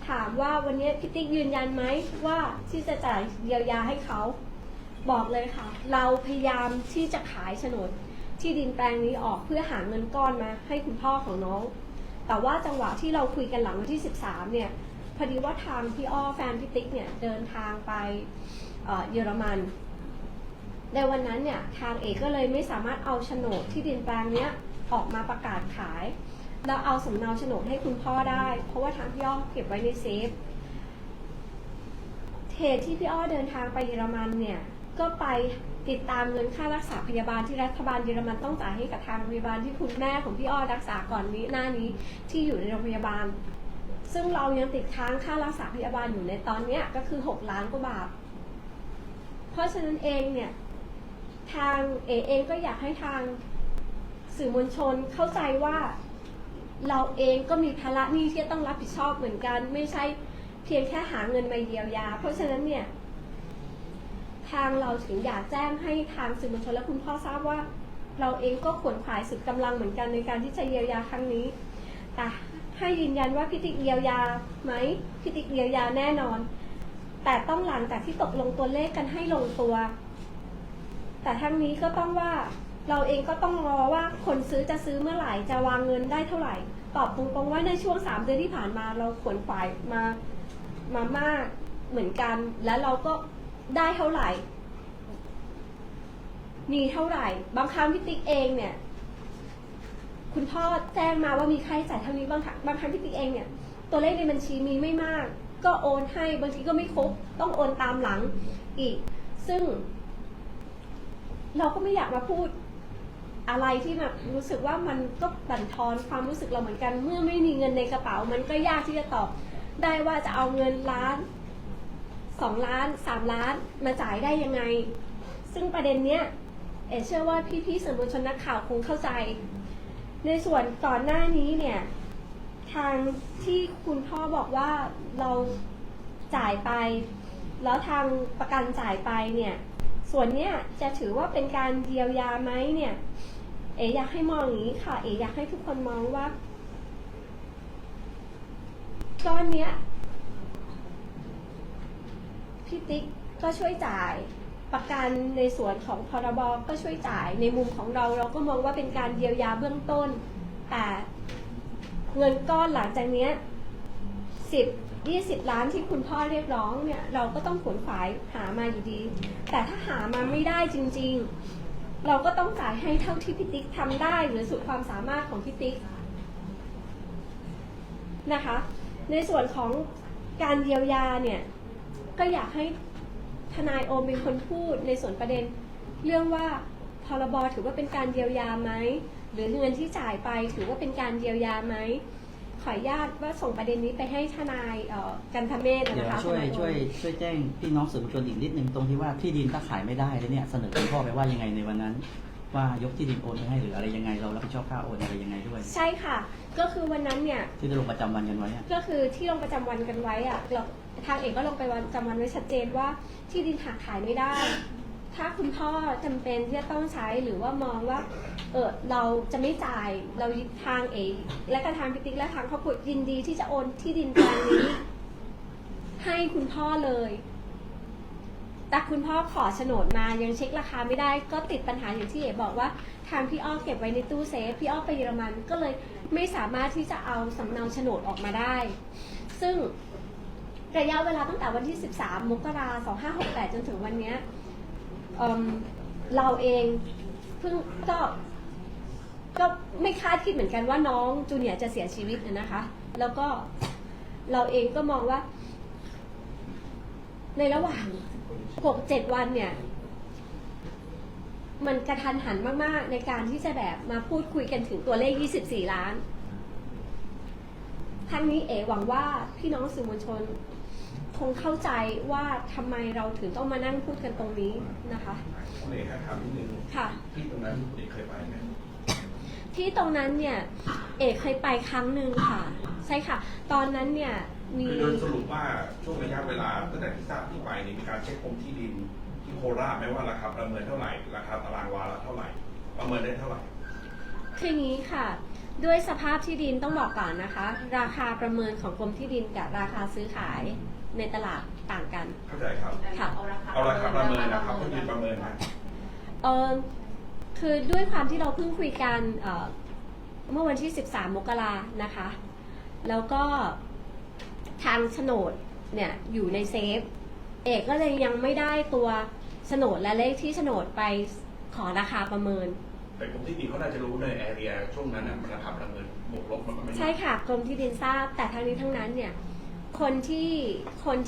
ถามว่าวันนี้พี่ติ๊กยืนยันไหมว่าที่จะจ่ายเยียวยาให้เขาบอกเลยค่ะเราพยายามที่จะขายโฉนดที่ดินแปลงนี้ออกเพื่อหาเงินก้อนมาให้คุณพ่อของน้องแต่ว่าจังหวะที่เราคุยกันหลังวันที่13เนี่ยพอดีว่าทางพี่อ้อแฟนพี่ติ๊กเนี่ยเดินทางไปเยอรมันในวันนั้นเนี่ยทางเอกก็เลยไม่สามารถเอาโฉนดที่ดินแปลงนี้ออกมาประกาศขายแล้วเอาสำเนาโฉนดให้คุณพ่อได้เพราะว่าทางพี่อ้อเก็บไว้ในเซฟเหตุที่พี่อ้อเดินทางไปเยอรมันเนี่ยก็ไปติดตามเงินค่ารักษาพยาบาลที่รัฐบาลเยอรมันต้องจ่ายให้กับทางโรงพยาบาลที่คุณแม่ของพี่อ้อรักษาก่อนนี้หน้านี้ที่อยู่ในโรงพยาบาลซึ่งเรายังติดค้างค่ารักษาพยาบาลอยู่ในตอนนี้ก็คือ6 ล้านกว่าบาทเพราะฉะนั้นเองเนี่ยทางเองก็อยากให้ทางสื่อมวลชนเข้าใจว่าเราเองก็มีภาระหนี้ที่ต้องรับผิดชอบเหมือนกันไม่ใช่เพียงแค่หาเงินมาเยียวยาเพราะฉะนั้นเนี่ยทางเราถึงอยากแจ้งให้ทางสื่อมวลชนและคุณพ่อทราบว่าเราเองก็ขวนขวายสุดกำลังเหมือนกันในการที่จะเยียวยาครั้งนี้แต่ให้ยืนยันว่าพี่ติ๊กเยียวยาไหมพี่ติ๊กเยียวยาแน่นอนแต่ต้องหลังจากที่ตกลงตัวเลขกันให้ลงตัวแต่ทั้งนี้ก็ต้องว่าเราเองก็ต้องรอว่าคนซื้อจะซื้อเมื่อไหร่จะวางเงินได้เท่าไหร่ตอบตรงๆว่าในช่วง3 เดือนที่ผ่านมาเราขวนขวายมามากเหมือนกันแล้วเราก็ได้เท่าไหร่มีเท่าไหร่บางครั้งพี่ติ๊กเองเนี่ยคุณพ่อแจ้งมาว่ามีค่าใช้จ่ายเท่านี้บางครั้งพี่ติ๊กเองเนี่ยตัวเลขในบัญชีมีไม่มาก ก็โอนให้บางทีก็ไม่ครบต้องโอนตามหลังอีก ซึ่งเราก็ไม่อยากมาพูดอะไรที่แบบรู้สึกว่ามันก็บั่นทอนความรู้สึกเราเหมือนกัน เมื่อไม่มีเงินในกระเป๋ามันก็ยากที่จะตอบได้ว่าจะเอาเงินล้าน2 ล้าน3 ล้านมาจ่ายได้ยังไง ซึ่งประเด็นเนี้ยเชื่อว่าพี่ๆสื่อมวลชนนักข่าวคงเข้าใจในส่วนก่อนหน้านี้เนี่ยทางที่คุณพ่อบอกว่าเราจ่ายไปแล้วทางประกันจ่ายไปเนี่ยส่วนเนี้ยจะถือว่าเป็นการเยียวยาไหมเนี่ยอยากให้มองอย่างนี้ค่ะอยากให้ทุกคนมองว่าก้อนเนี้ยพี่ติ๊กก็ช่วยจ่ายประกันในส่วนของพรบก็ช่วยจ่ายในมุมของเราก็มองว่าเป็นการเยียวยาเบื้องต้นแต่เงินก้อนหลังจากนี้10-20 ล้านที่คุณพ่อเรียกร้องเนี่ยเราก็ต้องขวนขวายหามาอยู่ดีแต่ถ้าหามาไม่ได้จริงๆเราก็ต้องจ่ายให้เท่าที่พี่ติ๊กทำได้หรือสุดความสามารถของพี่ติ๊กนะคะในส่วนของการเยียวยาเนี่ยก็อยากให้ทนายโอมเป็นคนพูดในส่วนประเด็นเรื่องว่าพรบถือว่าเป็นการเยียวยาไหมหรือเงินที่จ่ายไปถือว่าเป็นการเยียวยาไหมขออนุญาตว่าส่งประเด็นนี้ไปให้ทนายกันธเมธ เดี๋ยว นะคะ ช่วยแจ้งพี่น้องสื่อมวลชนอีกนิดนึงตรงที่ว่าที่ดินถ้าขายไม่ได้แล้วเนี่ยเสนอคุณพ่อไปว่ายังไงในวันนั้น ว่ายกที่ดินโอนไปให้หรืออะไรยังไงเรารับผิดชอบค่าโอนอะไรยังไงด้วย ใช่ค่ะก็คือวันนั้นเนี่ย ที่ได้ลงประจำวันกันไว้อะ ก็คือที่ลงประจำวันกันไว้อะเราทางเอกก็ลงไปประจำวันไว้ชัดเจนว่าที่ดินหาขายไม่ได้ ถ้าคุณพ่อจำเป็นที่จะต้องใช้หรือว่ามองว่าเราจะไม่จ่ายเราทางเอกและก็ทางพิติกและทางครอบครัวยินดีที่จะโอนที่ดินแปลงนี้ ให้คุณพ่อเลยแต่คุณพ่อขอโฉนดมายังเช็คราคาไม่ได้ก็ติดปัญหาอย่างที่เอกบอกว่าทางพี่อ้อเก็บไว้ในตู้เซฟพี่อ้อไปเยอรมันก็เลยไม่สามารถที่จะเอาสำเนาโฉนดออกมาได้ซึ่งระยะเวลาตั้งแต่วันที่13 มกราคม 2568 จนถึงวันนี้เราเองเพิ่งก็ไม่คาดคิดเหมือนกันว่าน้องจูเนียร์จะเสียชีวิตนะคะแล้วก็เราเองก็มองว่าในระหว่าง 6-7 วันเนี่ยมันกระทันหันมากๆในการที่จะแบบมาพูดคุยกันถึงตัวเลข24 ล้านทั้งนี้หวังว่าพี่น้องสื่อมวลชนคงเข้าใจว่าทำไมเราถึงต้องมานั่งพูดกันตรงนี้นะคะคุณเอกถามนิดนึง ค่ะ ที่ตรงนั้นคุณเอกเคยไปไหม ที่ตรงนั้นเนี่ยเคยไปครั้งหนึ่งค่ะใช่ค่ะตอนนั้นเนี่ยมี คือโดยสรุปว่าช่วงระยะเวลาตั้งแต่ที่ทราบที่ไปเนี่ยมีการเช็คกรมที่ดินที่โคราชไหมว่าราคาประเมินเท่าไหร่ราคาตารางวาละเท่าไหร่ประเมินได้เท่าไหร่ คือนี้ค่ะด้วยสภาพที่ดินต้องบอกก่อนนะคะราคาประเมินของกรมที่ดินกับราคาซื้อขายในตลาดต่างกัน เข้าใจครับ ค่ะ เอาราคาประเมินนะครับก็คือประเมินนะ คือด้วยความที่เราเพิ่งคุยกันเมื่อวันที่13 มกรานะคะแล้วก็ทางโฉนดเนี่ยอยู่ในเซฟก็เลยยังไม่ได้ตัวโฉนดและเลขที่โฉนดไปขอราคาประเมินแต่กรมที่ดินเขาน่าจะรู้ในแอเรียช่วงนั้นนะมันราคาประเมินบวกลบมันก็ไม่ใช่ค่ะกรมที่ดินทราบแต่ทั้งนี้ทั้งนั้นเนี่ยคน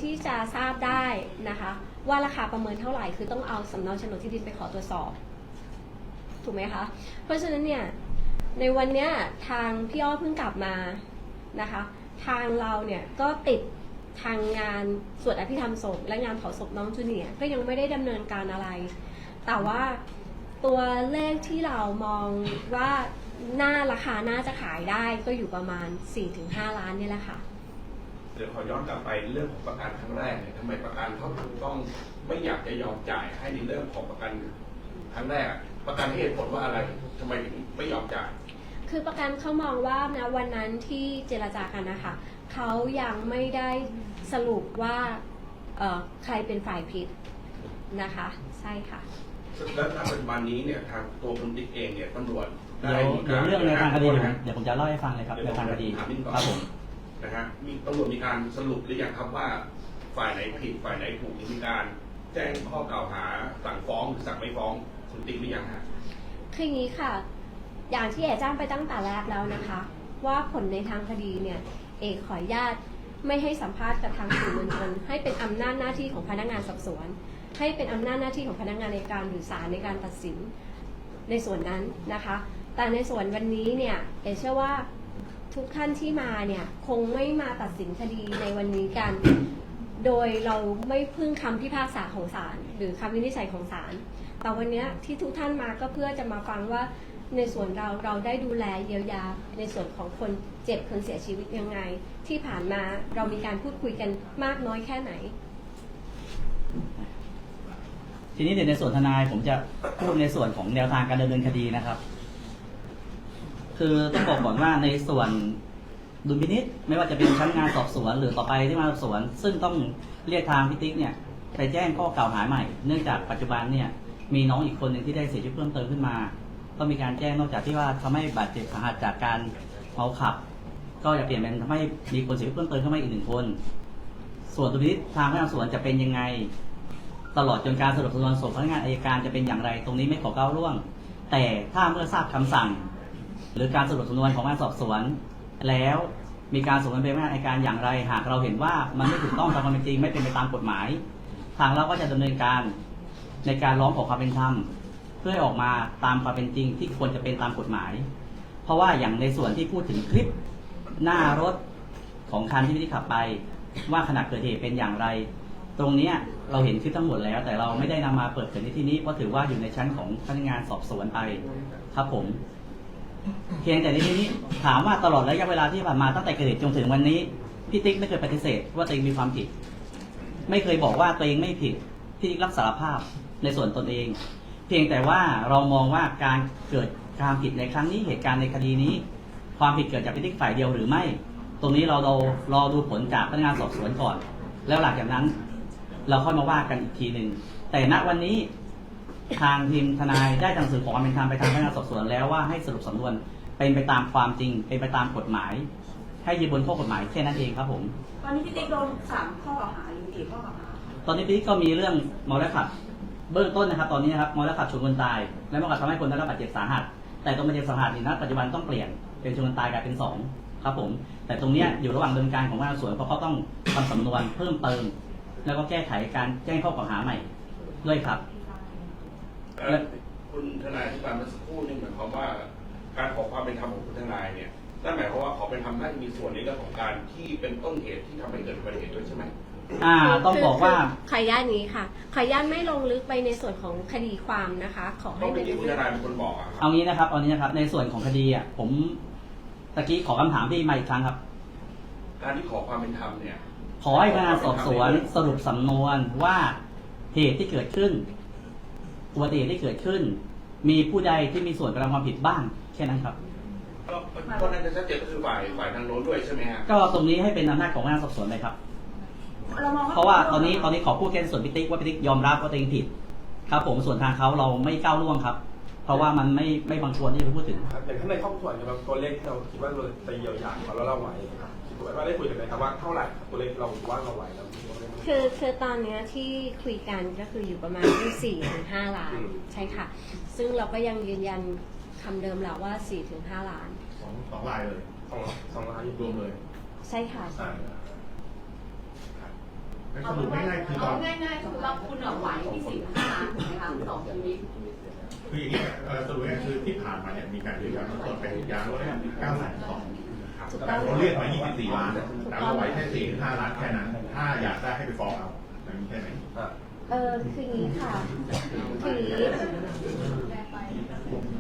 ที่จะทราบได้นะคะว่าราคาประเมินเท่าไหร่คือต้องเอาสำเนาโฉนดที่ดินไปขอตรวจสอบถูกไหมคะเพราะฉะนั้นเนี่ยในวันเนี้ยทางพี่อ้อเพิ่งกลับมานะคะทางเราเนี่ยก็ติดทางงานสวดอภิธรรมศพและงานเผาศพน้องจูเนียร์ก็ยังไม่ได้ดำเนินการอะไรแต่ว่าตัวเลขที่เรามองว่าราคาน่าจะขายได้ก็อยู่ประมาณ 4-5 ล้านนี่แหละค่ะเดี๋ยวขอย้อนกลับไปเรื่องของประกันครั้งแรกเนี่ยทำไมประกันเขาถึงต้องไม่อยากจะยอมจ่ายให้ในเรื่องของประกันครั้งแรกประกันให้เหตุผลว่าอะไรทำไมถึงไม่ยอมจ่ายคือประกันเขามองว่านะวันนั้นที่เจรจากันนะคะเขายังไม่ได้สรุปว่าใครเป็นฝ่ายผิดนะคะใช่ค่ะแล้วณปัจจุบันนี้เนี่ยทางตัวคุณติ๊กเองเนี่ยตำรวจเดี๋ยวเรื่องในทางคดีเดี๋ยวผมจะเล่าให้ฟังเลยครับในทางคดีครับผมนะฮะมีตำรวจมีการสรุปหรือยังครับว่าฝ่ายไหนผิดฝ่ายไหนถูกมีการแจ้งข้อกล่าวหาสั่งฟ้องหรือสั่งไม่ฟ้องคุณติ๊กหรือยังฮะคืออย่างนี้ค่ะอย่างที่แจ้งไปตั้งแต่แรกแล้วนะคะว่าผลในทางคดีเนี่ยขออนุญาต ไม่ให้สัมภาษณ์กับทางสื่อมวลชนให้เป็นอำนาจหน้าที่ของพนักงานสอบสวน ให้เป็นอำนาจหน้าที่ของพนักงานอัยการหรือศาลในการตัดสินในส่วนนั้นนะคะ แต่ในส่วนวันนี้เนี่ยเชื่อว่าทุกท่านที่มาเนี่ยคงไม่มาตัดสินคดีในวันนี้กัน โดยเราไม่พึ่งคำพิพากษาของศาลหรือคำวินิจฉัยของศาลแต่วันนี้ที่ทุกท่านมาก็เพื่อจะมาฟังว่าในส่วนเราได้ดูแลเยียวยาในส่วนของคนเจ็บคนเสียชีวิตยังไง ที่ผ่านมาเรามีการพูดคุยกันมากน้อยแค่ไหน ทีนี้ในส่วนทนายผมจะพูดในส่วนของแนวทางการดำเนินคดีนะครับ คือต้องบอกก่อนว่าในส่วนดุลพินิจไม่ว่าจะเป็นชั้นงานสอบสวนหรือต่อไปที่มาสอบสวน ซึ่งต้องเรียกทางพิติ๊กเนี่ยไปแจ้งข้อกล่าวหาใหม่เนื่องจากปัจจุบันเนี่ยมีน้องอีกคนหนึ่งที่ได้เสียชีวิตเพิ่มเติมขึ้นมาก็มีการแจ้งนอกจากที่ว่าทำให้บาดเจ็บสาหัสจากการเมาขับ ก็จะเปลี่ยนเป็นทำให้มีคนเสียชีวิตเพิ่มเติมขึ้นมาอีก1 คนส่วนดุลพินิจทางพนักงานสอบสวนจะเป็นยังไงตลอดจนการสรุปสำนวนส่งพนักงานอัยการจะเป็นอย่างไร ตรงนี้ไม่ขอก้าวล่วงแต่ถ้าเมื่อทราบคำสั่งหรือการสรุปสำนวนของพนักงานสอบสวนแล้วมีการส่งไปพนักงานอัยการอย่างไรหากเราเห็นว่ามันไม่ถูกต้องตามความเป็นจริงไม่เป็นไปตามกฎหมายทางเราก็จะดำเนินการในการร้องขอความเป็นธรรมเพื่อให้ออกมาตามความเป็นจริงที่ควรจะเป็นตามกฎหมาย เพราะว่าอย่างในส่วนที่พูดถึงคลิปหน้ารถของคันที่ขับไปว่าขณะเกิดเหตุเป็นอย่างไรตรงนี้เราเห็นคลิปทั้งหมดแล้วแต่เราไม่ได้นำมาเปิดเผยในที่นี้เพราะถือว่าอยู่ในชั้นของพนักงานสอบสวนไปครับผมเพียงแต่ในที่นี้ถามว่าตลอดระยะเวลาที่ผ่านมาตั้งแต่เกิดเหตุจนถึงวันนี้พี่ติ๊กไม่เคยปฏิเสธว่าตัวเองมีความผิดไม่เคยบอกว่าตัวเองไม่ผิดพี่ติ๊กรับสารภาพในส่วนตนเองเพียงแต่ว่าเรามองว่าการเกิดความผิดในครั้งนี้เหตุการณ์ในคดีนี้ความผิดเกิดจากพี่ติ๊กฝ่ายเดียวหรือไม่ตรงนี้เรารอดูผลจากพนักงานสอบสวนก่อนแล้วหลังจากนั้นเราค่อยมาว่ากันอีกทีหนึ่งแต่ณวันนี้ทางทีมทนายได้หนังสือขอความเป็นธรรมไปทางพนักงานสอบสวนแล้วว่าให้สรุปสำนวนเป็นไปตามความจริงเป็นไปตามกฎหมายให้ยืนบนข้อกฎหมายแค่นั้นเองครับผมตอนนี้พี่ติ๊กโดน3 ข้อกล่าวหาหรือกี่ข้อกล่าวหาตอนนี้พี่ติ๊กก็มีเรื่องเมาแล้วขับเบื้องต้นนะครับตอนนี้นะครับเมาแล้วขับชนคนตายและเมาแล้วขับทำให้คนได้รับบาดเจ็บสาหัสแต่ตรงบาดเจ็บสาหัสนี่นะปัจจุบันต้องเปลี่ยนเป็นชนคนตายกลายเป็น2ครับผมแต่ตรงนี้อยู่ระหว่างดำเนินการของพนักงานสอบสวนเพราะเขาต้องทำสำนวนเพิ่มเติมแล้วก็แก้ไขการแจ้งข้อกล่าวหาใหม่ด้วยครับคุณทนายที่การเมื่อสักครู่นี่หมายความว่าการขอความเป็นธรรมของคุณทนายเนี่ยนั่นหมายความว่าขอเป็นธรรมน่าจะมีส่วนในเรื่องของการที่เป็นต้นเหตุที่ทำให้เกิดอุบัติเหตุด้วยใช่ไหมต้องบอกว่าขออนุญาตนี้ค่ะขออนุญาตไม่ลงลึกไปในส่วนของคดีความนะคะขอให้เป็นคุณทนายเป็นคนบอกเอางี้นะครับเอานี้นะครับในส่วนของคดีผมตะกี้ขอคำถามที่มาอีกครั้งครับการที่ขอความเป็นธรรมเนี่ยขอให้พนักงานสอบสวนสรุปสำนวนว่าเหตุที่เกิดขึ้นอุบัติเหตุที่เกิดขึ้นมีผู้ใดที่มีส่วนกระทำความผิดบ้างแค่นั้นครับก็น่าจะชัดเจนก็คือฝ่ายทางโน้นด้วยใช่ไหมฮะก็ตรงนี้ให้เป็นอำนาจของพนักงานสอบสวนเลยครับเพราะว่าตอนนี้ขอพูดแค่ส่วนพิติ๊กว่าพิติ๊กยอมรับว่าตัวเองผิดครับผมส่วนทางเขาเราไม่ก้าวล่วงครับเพราะว่ามันไม่บังควรที่จะไปพูดถึงอย่างถ้าในครอบครัวเนี่ยตัวเลขที่เราคิดว่าเราจะเยียวยาเขาแล้วเราไหวว่าได้คุยกันไหมครับว่าเท่าไหร่ตัวเลขเราว่าเราไหวแล้วคือตอนนี้ที่คุยกันก็คืออยู่ประมาณ4-5 ล้านใช่ค่ะซึ่งเราก็ยังยืนยันคำเดิมแหละว่า4-5 ล้าน2 รายเลย2 รายรวมเลยใช่ค่ะสรุปง่ายๆคือตอนง่ายๆคือว่าคุณไหวที่4-5 ล้านถูกไหมคะ2 ชีวิตคืออย่างนี้สรุปง่ายๆคือที่ผ่านมาเนี่ยมีการเยียวยาต้นไปยาลด900,000แต่เราเรียกมา24 ล้านแต่เราไหวแค่4-5 ล้านแค่นั้นถ้าอยากได้ให้ไปฟ้องเอาอย่างนี้ใช่ไหมคืออย่างนี้ค่ะคือ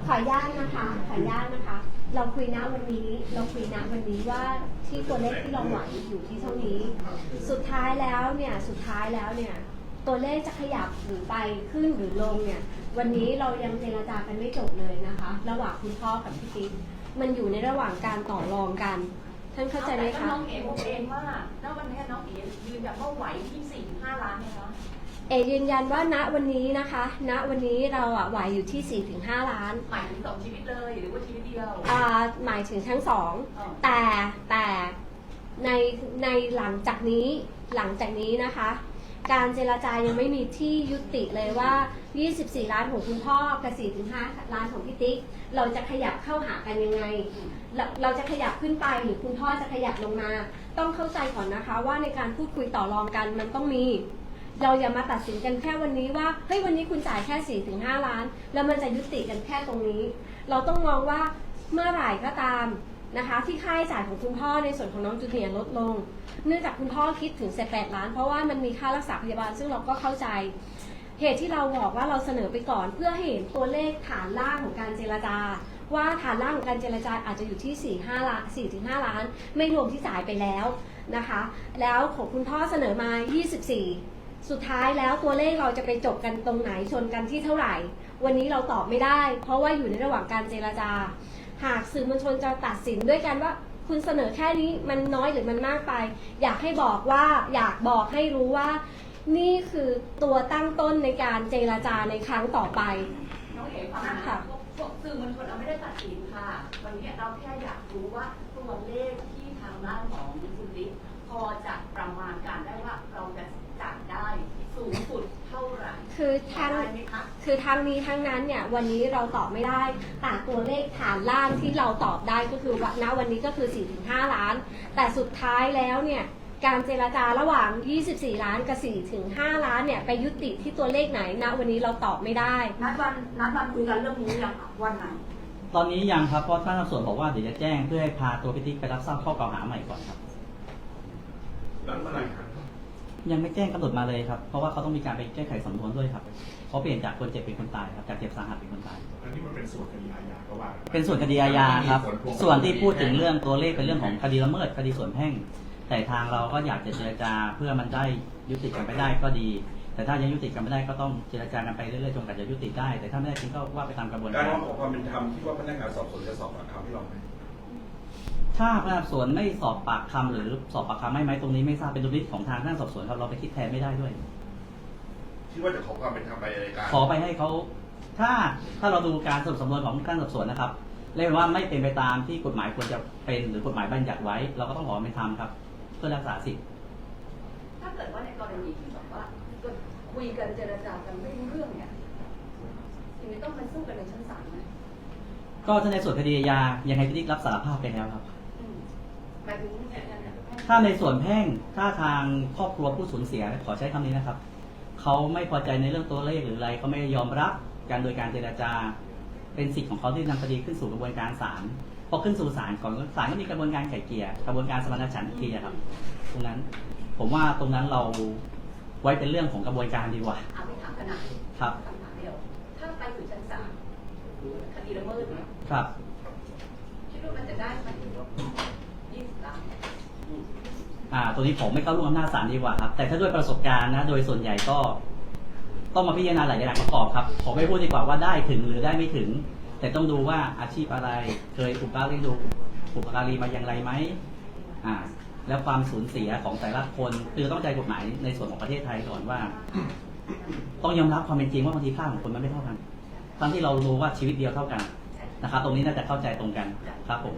ขออนุญาตนะคะเราคุยณวันนี้ว่าที่ตัวเลขที่เราไหวอยู่ที่เท่านี้สุดท้ายแล้วเนี่ยตัวเลขจะขยับหรือไปขึ้นหรือลงเนี่ยวันนี้เรายังเจรจากันไม่จบเลยนะคะระหว่างคุณพ่อกับพี่ติ๊กมันอยู่ในระหว่างการต่อรองกันท่านเข้าใจไหมคะน้องเอ๋บอกเองว่าณวันนี้น้องเอ๋ยืนยันว่าไหวที่4-5 ล้านเนี่ยคะยืนยันว่าณวันนี้นะคะณวันนี้เราไหวอยู่ที่4-5 ล้านหมายถึง2 ชีวิตเลยหรือว่าชีวิตเดียวหมายถึงทั้ง2แต่ในหลังจากนี้นะคะ การเจรจายังไม่มีที่ยุติเลยว่า 24 ล้านของคุณพ่อกับ 4-5 ล้านของพี่ติ๊กเราจะขยับเข้าหากันยังไง เราจะขยับขึ้นไปหรือคุณพ่อจะขยับลงมา ต้องเข้าใจก่อนนะคะว่าในการพูดคุยต่อรองกันมันต้องมี เราอย่ามาตัดสินกันแค่วันนี้ว่าเฮ้ยวันนี้คุณจ่ายแค่ 4-5 ล้านแล้วมันจะยุติกันแค่ตรงนี้ เราต้องมองว่าเมื่อไหร่ก็ตามนะคะที่ค่าใช้จ่ายของคุณพ่อในส่วนของน้องจูเนียร์ลดลงเนื่องจากคุณพ่อคิดถึง18 ล้านเพราะว่ามันมีค่ารักษาพยาบาลซึ่งเราก็เข้าใจเหตุที่เราบอกว่าเราเสนอไปก่อนเพื่อให้เห็นตัวเลขฐานล่างของการเจรจาว่าฐานล่างของการเจรจาอาจจะอยู่ที่ 4-5 ล้านไม่รวมที่จ่ายไปแล้วนะคะแล้วของคุณพ่อเสนอมา24สุดท้ายแล้วตัวเลขเราจะไปจบกันตรงไหนชนกันที่เท่าไหร่วันนี้เราตอบไม่ได้เพราะว่าอยู่ในระหว่างการเจรจาหากสื่อมวลชนจะตัดสินด้วยกันว่าคุณเสนอแค่นี้มันน้อยหรือมันมากไปอยากบอกให้รู้ว่านี่คือตัวตั้งต้นในการเจรจาในครั้งต่อไป น้องเอ๋ฟังนะพวกสื่อมวลชนเราไม่ได้ตัดสินค่ะวันนี้เราแค่อยากรู้ว่าตัวเลขที่ทางด้านของคุณติ๊กพอจะประมาณการได้ว่าเราจะจ่ายได้สูงสุดเท่าไหร่คือทางนี้ทั้งนั้นเนี่ยวันนี้เราตอบไม่ได้แต่ตัวเลขฐานล่างที่เราตอบได้ก็คือณวันนี้ก็คือ 4-5 ล้านแต่สุดท้ายแล้วเนี่ยการเจรจาระหว่าง 24 ล้านกับ 4-5 ล้านเนี่ยไปยุติที่ตัวเลขไหนณวันนี้เราตอบไม่ได้นัดวันคุยกันเรื่องนี้ยังวันไหนตอนนี้ยังครับเพราะท่านสอบสวนบอกว่าเดี๋ยวจะแจ้งเพื่อให้พาตัวพี่ติ๊กไปรับทราบข้อกล่าวหาใหม่ก่อนครับนั้นเมื่อไหร่ครับยังไม่แจ้งกำหนดมาเลยครับเพราะว่าเขาต้องมีการไปแก้ไขสำนวนด้วยครับเขาเปลี่ยนจากคนเจ็บเป็นคนตายครับจากเจ็บสาหัสเป็นคนตายอันนี้มันเป็นส่วนคดีอาญาก็ว่าเป็นส่วนคดีอาญาครับส่วนที่พูดถึงเรื่องตัวเลขเป็นเรื่องของคดีละเมิดคดีส่วนแพ่งแต่ทางเราก็อยากจะเจรจาเพื่อมันได้ยุติกันไปได้ก็ดีแต่ถ้ายังยุติกันไม่ได้ก็ต้องเจรจากันไปเรื่อยๆจนกว่าจะยุติได้แต่ถ้าไม่ได้จริงก็ว่าไปตามกระบวนการร้องขอความเป็นธรรมคิดว่าพนักงานสอบสวนจะสอบปากคำให้เราไหมถ้าพนักงานสอบสวนไม่สอบปากคำหรือสอบปากคำไม่ไหมตรงนี้ไม่ทราบเป็นดุลพินิจของทางพนักงานสอบสวนครับเราไปคิดแทนไม่ได้ด้วยคิดว่าจะขอความเป็นธรรมไปในการขอไปให้เขาถ้าเราดูการสรุปสำนวนของพนักงานสอบสวนนะครับเรียกว่าไม่เป็นไปตามที่กฎหมายควรจะเป็นหรือกฎหมายบัญญัติไว้เราก็ต้องขอเป็นธรรมครับเพื่อรักษาสิทธิ์ถ้าเกิดว่าในกรณีที่บอกว่าคุยกันเจรจากันไม่รู้เรื่องเนี่ยอย่างนี้ต้องไปสู้กันในชั้นศาลไหมก็ถ้าในส่วนคดีอาญายังไงพี่ติ๊กรับสารภาพไปแล้วครับหมายถึงถ้าในส่วนแพ่งถ้าทางครอบครัวผู้สูญเสียขอใช้คำนี้นะครับเขาไม่พอใจในเรื่องตัวเลขหรืออะไรเขาไม่ยอมรับการโดยการเจรจาเป็นสิทธิ์ของเขาที่นำคดีขึ้นสู่กระบวนการศาลพอขึ้นสู่ศาลก่อนศาลก็มีกระบวนการไกล่เกลี่ยกระบวนการสมานฉันท์ทีครับตรงนั้นผมว่าตรงนั้นเราไว้เป็นเรื่องของกระบวนการดีกว่าไม่ถามขนาดครับคำถามเดียวถ้าไปถึงชั้นศาลคดีละเมิดเนี่ยครับคิดว่ามันจะได้ไหม20 ล้านตัวนี้ผมไม่เข้าร่วมอำนาจศาลดีกว่าครับแต่ถ้าด้วยประสบการณ์นะโดยส่วนใหญ่ก็ต้องมาพิจารณาหลายอย่างประกอบครับขอไม่พูดดีกว่าว่าได้ถึงหรือได้ไม่ถึงแต่ต้องดูว่าอาชีพอะไรเคยถูกเลี้ยงดูบุพการีมาอย่างไรไหมแล้วความสูญเสียของแต่ละคนคือต้องใจกฎหมายในส่วนของประเทศไทยก่อนว่าต้องยอมรับความเป็นจริงว่าบางทีค่าของคนมันไม่เท่ากันทั้งที่เรารู้ว่าชีวิตเดียวเท่ากันนะครับตรงนี้น่าจะเข้าใจตรงกันครับผม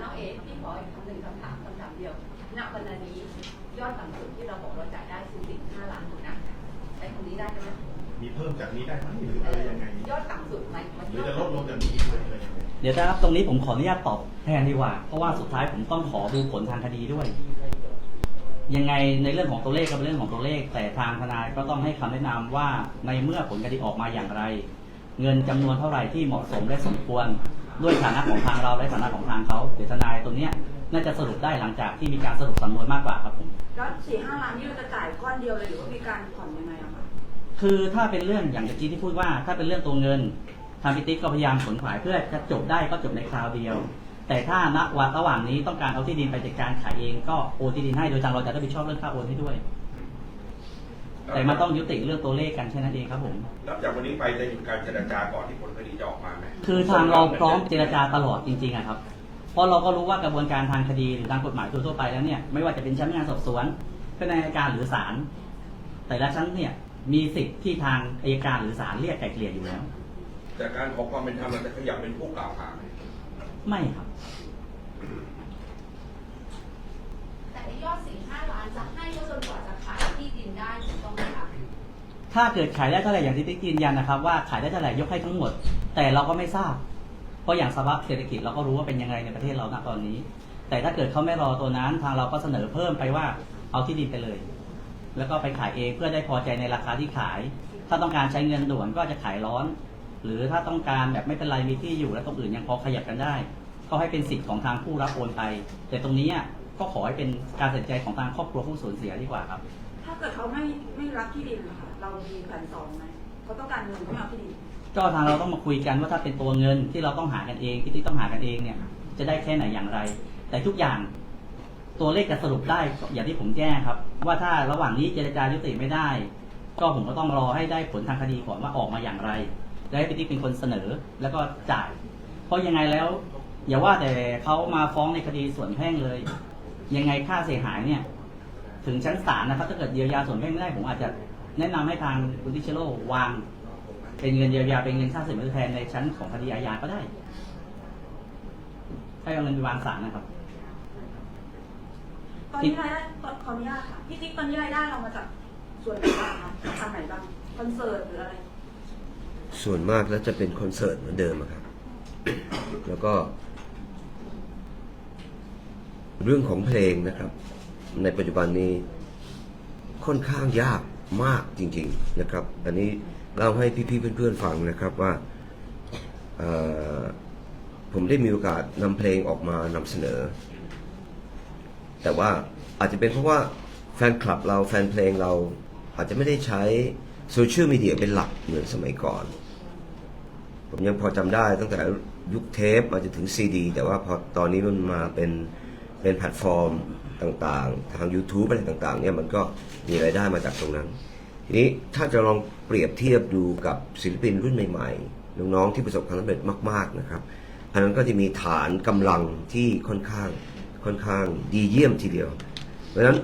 น้องเอ๋พี่ขออีกคำหนึ่งคำถามเดียวณวันนี้ยอดต่ำสุดที่เราบอกเราจ่ายได้คือ15 ล้านถูกนะใช้ตรงนี้ได้ไหมมีเพิ่มจากนี้ได้ไหมหรืออะไรยังไงยอดต่ำสุดไหมหรือจะลดลงจากนี้ไหมอะไรยังไงเดี๋ยวนะครับตรงนี้ผมขออนุญาตตอบแทนดีกว่าเพราะว่าสุดท้ายผมต้องขอดูผลทางคดีด้วยยังไงในเรื่องของตัวเลขก็เป็นเรื่องของตัวเลขแต่ทางทนายก็ต้องให้คำแนะนำว่าในเมื่อผลคดีออกมาอย่างไรเงินจำนวนเท่าไหร่ที่เหมาะสมและสมควรด้วยฐานะของทางเราและฐานะของทางเขาเดี๋ยวทนายตรงนี้น่าจะสรุปได้หลังจากที่มีการสรุปสำนวนมากกว่าครับผมแล้ว4-5 ล้านนี้เราจะจ่ายก้อนเดียวเลยหรือว่ามีการผ่อนยังไงคะคือถ้าเป็นเรื่องอย่างที่พูดว่าถ้าเป็นเรื่องตัวเงินทางพิติ๊กก็พยายามขนขวายเพื่อจะจบได้ก็จบในคราวเดียวแต่ถ้าณวันระหว่างนี้ต้องการเอาที่ดินไปจัดการขายเองก็โอนที่ดินให้โดยทางเราจะรับผิดชอบเรื่องค่าโอนให้ด้วยแต่มันต้องยุติเรื่องตัวเลขกันแค่นั้นเองครับผมนับจากวันนี้ไปจะหยุดการเจรจาก่อนที่ผลคดีจะออกมาไหมคือทางเราพร้อมเจรจาตลอดจริงๆครับเพราะเราก็รู้ว่ากระบวนการทางคดีหรือทางกฎหมายทั่วไปแล้วเนี่ยไม่ว่าจะเป็นชั้นงานสอบสวนพนักงานอัยการหรือศาลแต่ละชั้นเนี่ยมีสิทธิ์ที่ทางอัยการหรือศาลเรียกไกล่เกลี่ยอยู่แล้วจากการขอความเป็นธรรมเราจะขยับเป็นผู้กล่าวหาไหมไม่ครับแต่ยอด4-5 ล้านจะให้ก็จนกว่าจะขายที่ ที่ดินได้ถูกต้องไหมคะ ถ้าเกิดขายได้เท่าไหร่อย่างที่ติ๊กยืนยันนะครับว่าขายได้เท่าไหร่ยกให้ทั้งหมด แต่เราก็ไม่ทราบ เพราะอย่างสภาพเศรษฐกิจเราก็รู้ว่าเป็นยังไงในประเทศเราณตอนนี้ แต่ถ้าเกิดเขาไม่รอตัวนั้นทางเราก็เสนอเพิ่มไปว่าเอาที่ดินไปเลย แล้วก็ไปขายเองเพื่อได้พอใจในราคาที่ขาย ถ้าต้องการใช้เงินด่วนก็จะขายร้อน หรือถ้าต้องการแบบไม่เป็นไรมีที่อยู่และตรงอื่นยังพอขยับกันได้ ก็ให้เป็นสิทธิ์ของทางผู้รับโอนไป แต่ตรงนี้ก็ขอให้เป็นการตัดสินใจของทางครอบครัวผู้สูญเสียดีกว่าครับ ถ้าเกิดเขาไม่รับที่ดินนะคะเรามีแผนสองไหมเขาต้องการเงินไม่เอาที่ดิน ก็ทางเราต้องมาคุยกันว่าถ้าเป็นตัวเงินที่เราต้องหากันเองที่ต้องหากันเองเนี่ยจะได้แค่ไหนอย่างไร แต่ทุกอย่างตัวเลขจะสรุปได้อย่างที่ผมแจ้งครับ ว่าถ้าระหว่างนี้เจรจายุติไม่ได้ ก็ผมก็ต้องรอให้ได้ผลทางคดีก่อนว่าออกมาอย่างไรและให้พี่ติ๊กเป็นคนเสนอแล้วก็จ่าย เพราะยังไงแล้วอย่าว่าแต่เขามาฟ้องในคดีส่วนแพ่งเลย ยังไงค่าเสียหายเนี่ยถึงชั้นศาลนะครับถ้าเกิดเยียวยาส่วนแพ่งไม่ได้ผมอาจจะแนะนำให้ทางคุณทิชโร่วางเป็นเงินเยียวยาเป็นเงินค่าสินไหมทดแทนในชั้นของคดีอาญาก็ได้ให้เอาเงินไปวางศาลนะครับ ตอนนี้รายได้ขออนุญาตค่ะพี่ติ๊กตอนนี้รายได้เรามาจากส่วนไหนบ้างคะทางไหนบ้างคอนเสิร์ตหรืออะไร ส่วนมากแล้วจะเป็นคอนเสิร์ตเหมือนเดิมอะครับ แล้วก็ เรื่องของเพลงนะครับ ในปัจจุบันนี้ค่อนข้างยากมากจริงๆนะครับ อันนี้เล่าให้พี่ๆเพื่อนๆฟังนะครับว่าผมได้มีโอกาสนำเพลงออกมานำเสนอ แต่ว่าอาจจะเป็นเพราะว่าแฟนคลับเราแฟนเพลงเราอาจจะไม่ได้ใช้โซเชียลมีเดียเป็นหลักเหมือนสมัยก่อน ผมยังพอจำได้ตั้งแต่ยุคเทปมาจนถึงซีดีแต่ว่าพอตอนนี้มันมาเป็นแพลตฟอร์มต่างๆทาง YouTube อะไรต่างๆเนี่ยมันก็มีรายได้มาจากตรงนั้นทีนี้ถ้าจะลองเปรียบเทียบดูกับศิลปินรุ่นใหม่ๆน้องๆที่ประสบความสำเร็จมากๆนะครับอันนั้นก็จะมีฐานกำลังที่ค่อนข้างดีเยี่ยมทีเดียวเพราะฉะนั้น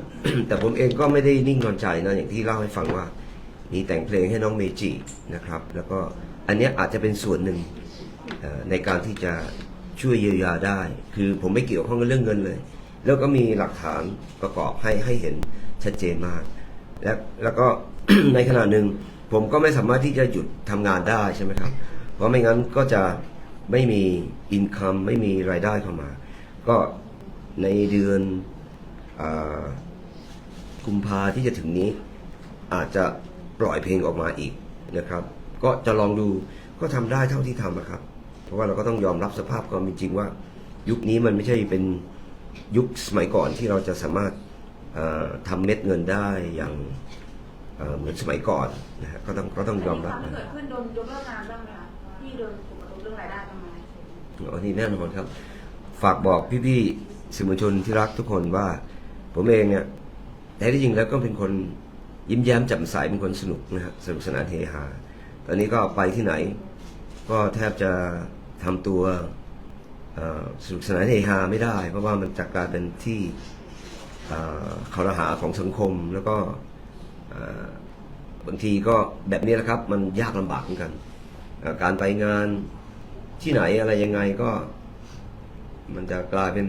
แต่ผมเองก็ไม่ได้นิ่งนอนใจนะอย่างที่เล่าให้ฟังว่ามีแต่งเพลงให้น้องเมจินะครับแล้วก็อันนี้อาจจะเป็นส่วนหนึ่งในการที่จะช่วยเยียวยาได้คือผมไม่เกี่ยวข้องกับเรื่องเงินเลยแล้วก็มีหลักฐานประกอบให้เห็นชัดเจนมากแล้วก็ ในขณะหนึ่งผมก็ไม่สามารถที่จะหยุดทำงานได้ใช่ไหมครับเพราะไม่งั้นก็จะไม่มีอินคัมไม่มีรายได้เข้ามาก็ในเดือนกุมภาที่จะถึงนี้อาจจะปล่อยเพลงออกมาอีกนะครับก็จะลองดูก็ทำได้เท่าที่ทำนะครับเพราะว่าเราก็ต้องยอมรับสภาพความเป็นจริงว่ายุคนี้มันไม่ใช่เป็นยุคสมัยก่อนที่เราจะสามารถทำเม็ดเงินได้อย่างเหมือนสมัยก่อนนะฮะก็ต้องยอมรับ ถ้าเกิดขึ้นโดนยกเลิกงานบ้างไหมคะที่โดนผลกระทบเรื่องรายได้บ้างไหม อันนี้แน่นอนครับฝากบอกพี่ๆสื่อมวลชนที่รักทุกคนว่าผมเองเนี่ยแท้ที่จริงแล้วก็เป็นคนยิ้มแย้มแจ่มใสเป็นคนสนุกนะฮะสนุกสนานเฮฮาตอนนี้ก็ไปที่ไหนก็แทบจะทำตัวสนุกสนานเฮฮาไม่ได้เพราะว่ามันจะกลายเป็นที่คอรหาของสังคมแล้วก็บางทีก็แบบนี้แหละครับมันยากลำบากเหมือนกันการไปงานที่ไหนอะไรยังไงก็มันจะกลายเป็น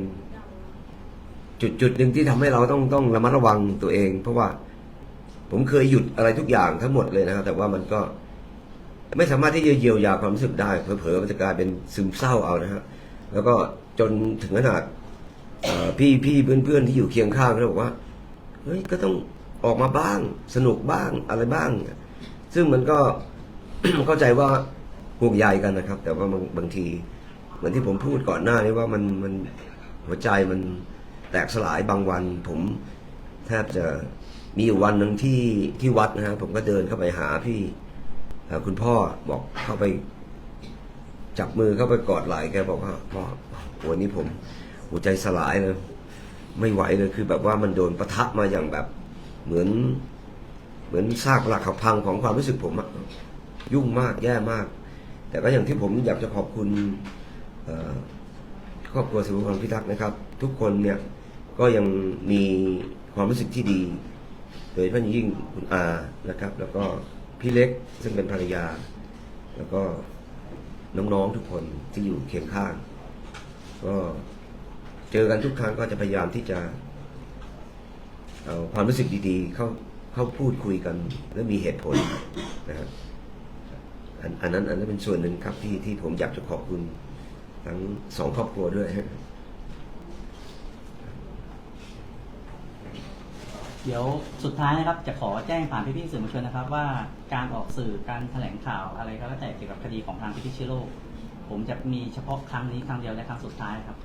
จุดหนึ่งที่ทำให้เราต้องระมัดระวังตัวเองเพราะว่าผมเคยหยุดอะไรทุกอย่างทั้งหมดเลยนะครับแต่ว่ามันก็ไม่สามารถที่จะเยียวยาความรู้สึกได้เผลอๆมันจะกลายเป็นซึมเศร้าเอานะฮะแล้วก็จนถึงขนาดพี่เพื่อนที่อยู่เคียงข้างเขาบอกว่าเฮ้ยก็ต้องออกมาบ้างสนุกบ้างอะไรบ้างซึ่งมันก็ เข้าใจว่าห่วงใยกันนะครับแต่ว่าบางทีเหมือนที่ผมพูดก่อนหน้านี้ว่ามันหัวใจมันแตกสลายบางวันผมแทบจะมีอยู่วันหนึ่งที่วัดนะฮะผมก็เดินเข้าไปหาพี่คุณพ่อบอกเข้าไปจับมือเข้าไปกอดไหล่แกบอกว่าพ่อวันนี้ผมหัวใจสลายเลยไม่ไหวเลยคือแบบว่ามันโดนปะทะมาอย่างแบบเหมือนซากหลักหักพังของความรู้สึกผมอะยุ่งมากแย่มากแต่ก็อย่างที่ผมอยากจะขอบคุณครอบครัวสมุทรพรพิทักษ์นะครับทุกคนเนี่ยก็ยังมีความรู้สึกที่ดีโดยเฉพาะยิ่งคุณอานะครับแล้วก็พี่เล็กซึ่งเป็นภรรยาแล้วก็น้องๆทุกคนที่อยู่เคียงข้างก็เจอกันทุกครั้งก็จะพยายามที่จะเอาความรู้สึกดีๆเข้ เขาพูดคุยกันและมีเหตุผลนะครับอันนั้นเป็นส่วนหนึ่งครับที่ผมอยากจะขอบคุณทั้งสองครอบครัวด้วยฮะ เดี๋ยวสุดท้ายนะครับจะขอแจ้งผ่านพี่ๆสื่อมวลชนนะครับว่าการออกสื่อการแถลงข่าวอะไรก็แล้วแต่เกี่ยวกับคดีของทางพิพิธชิโร่ผมจะมีเฉพาะครั้งนี้ครั้งเดียวและครั้งสุดท้ายครับ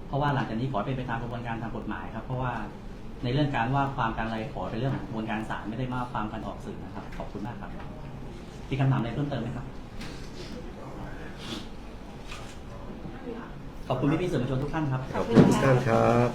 เพราะว่าหลังจากนี้ขอเป็นไปตามกระบวนการทางกฎหมายครับเพราะว่าในเรื่องการว่าความการอะไรขอเป็นเรื่องของกระบวนการศาลไม่ได้มาความการออกสื่อนะครับขอบคุณมากครับมีคำถามอะไรเพิ่มเติมไหมครับขอบคุณพี่ๆสื่อมวลชนทุกท่านครับ ขอบคุณทุกท่านครับ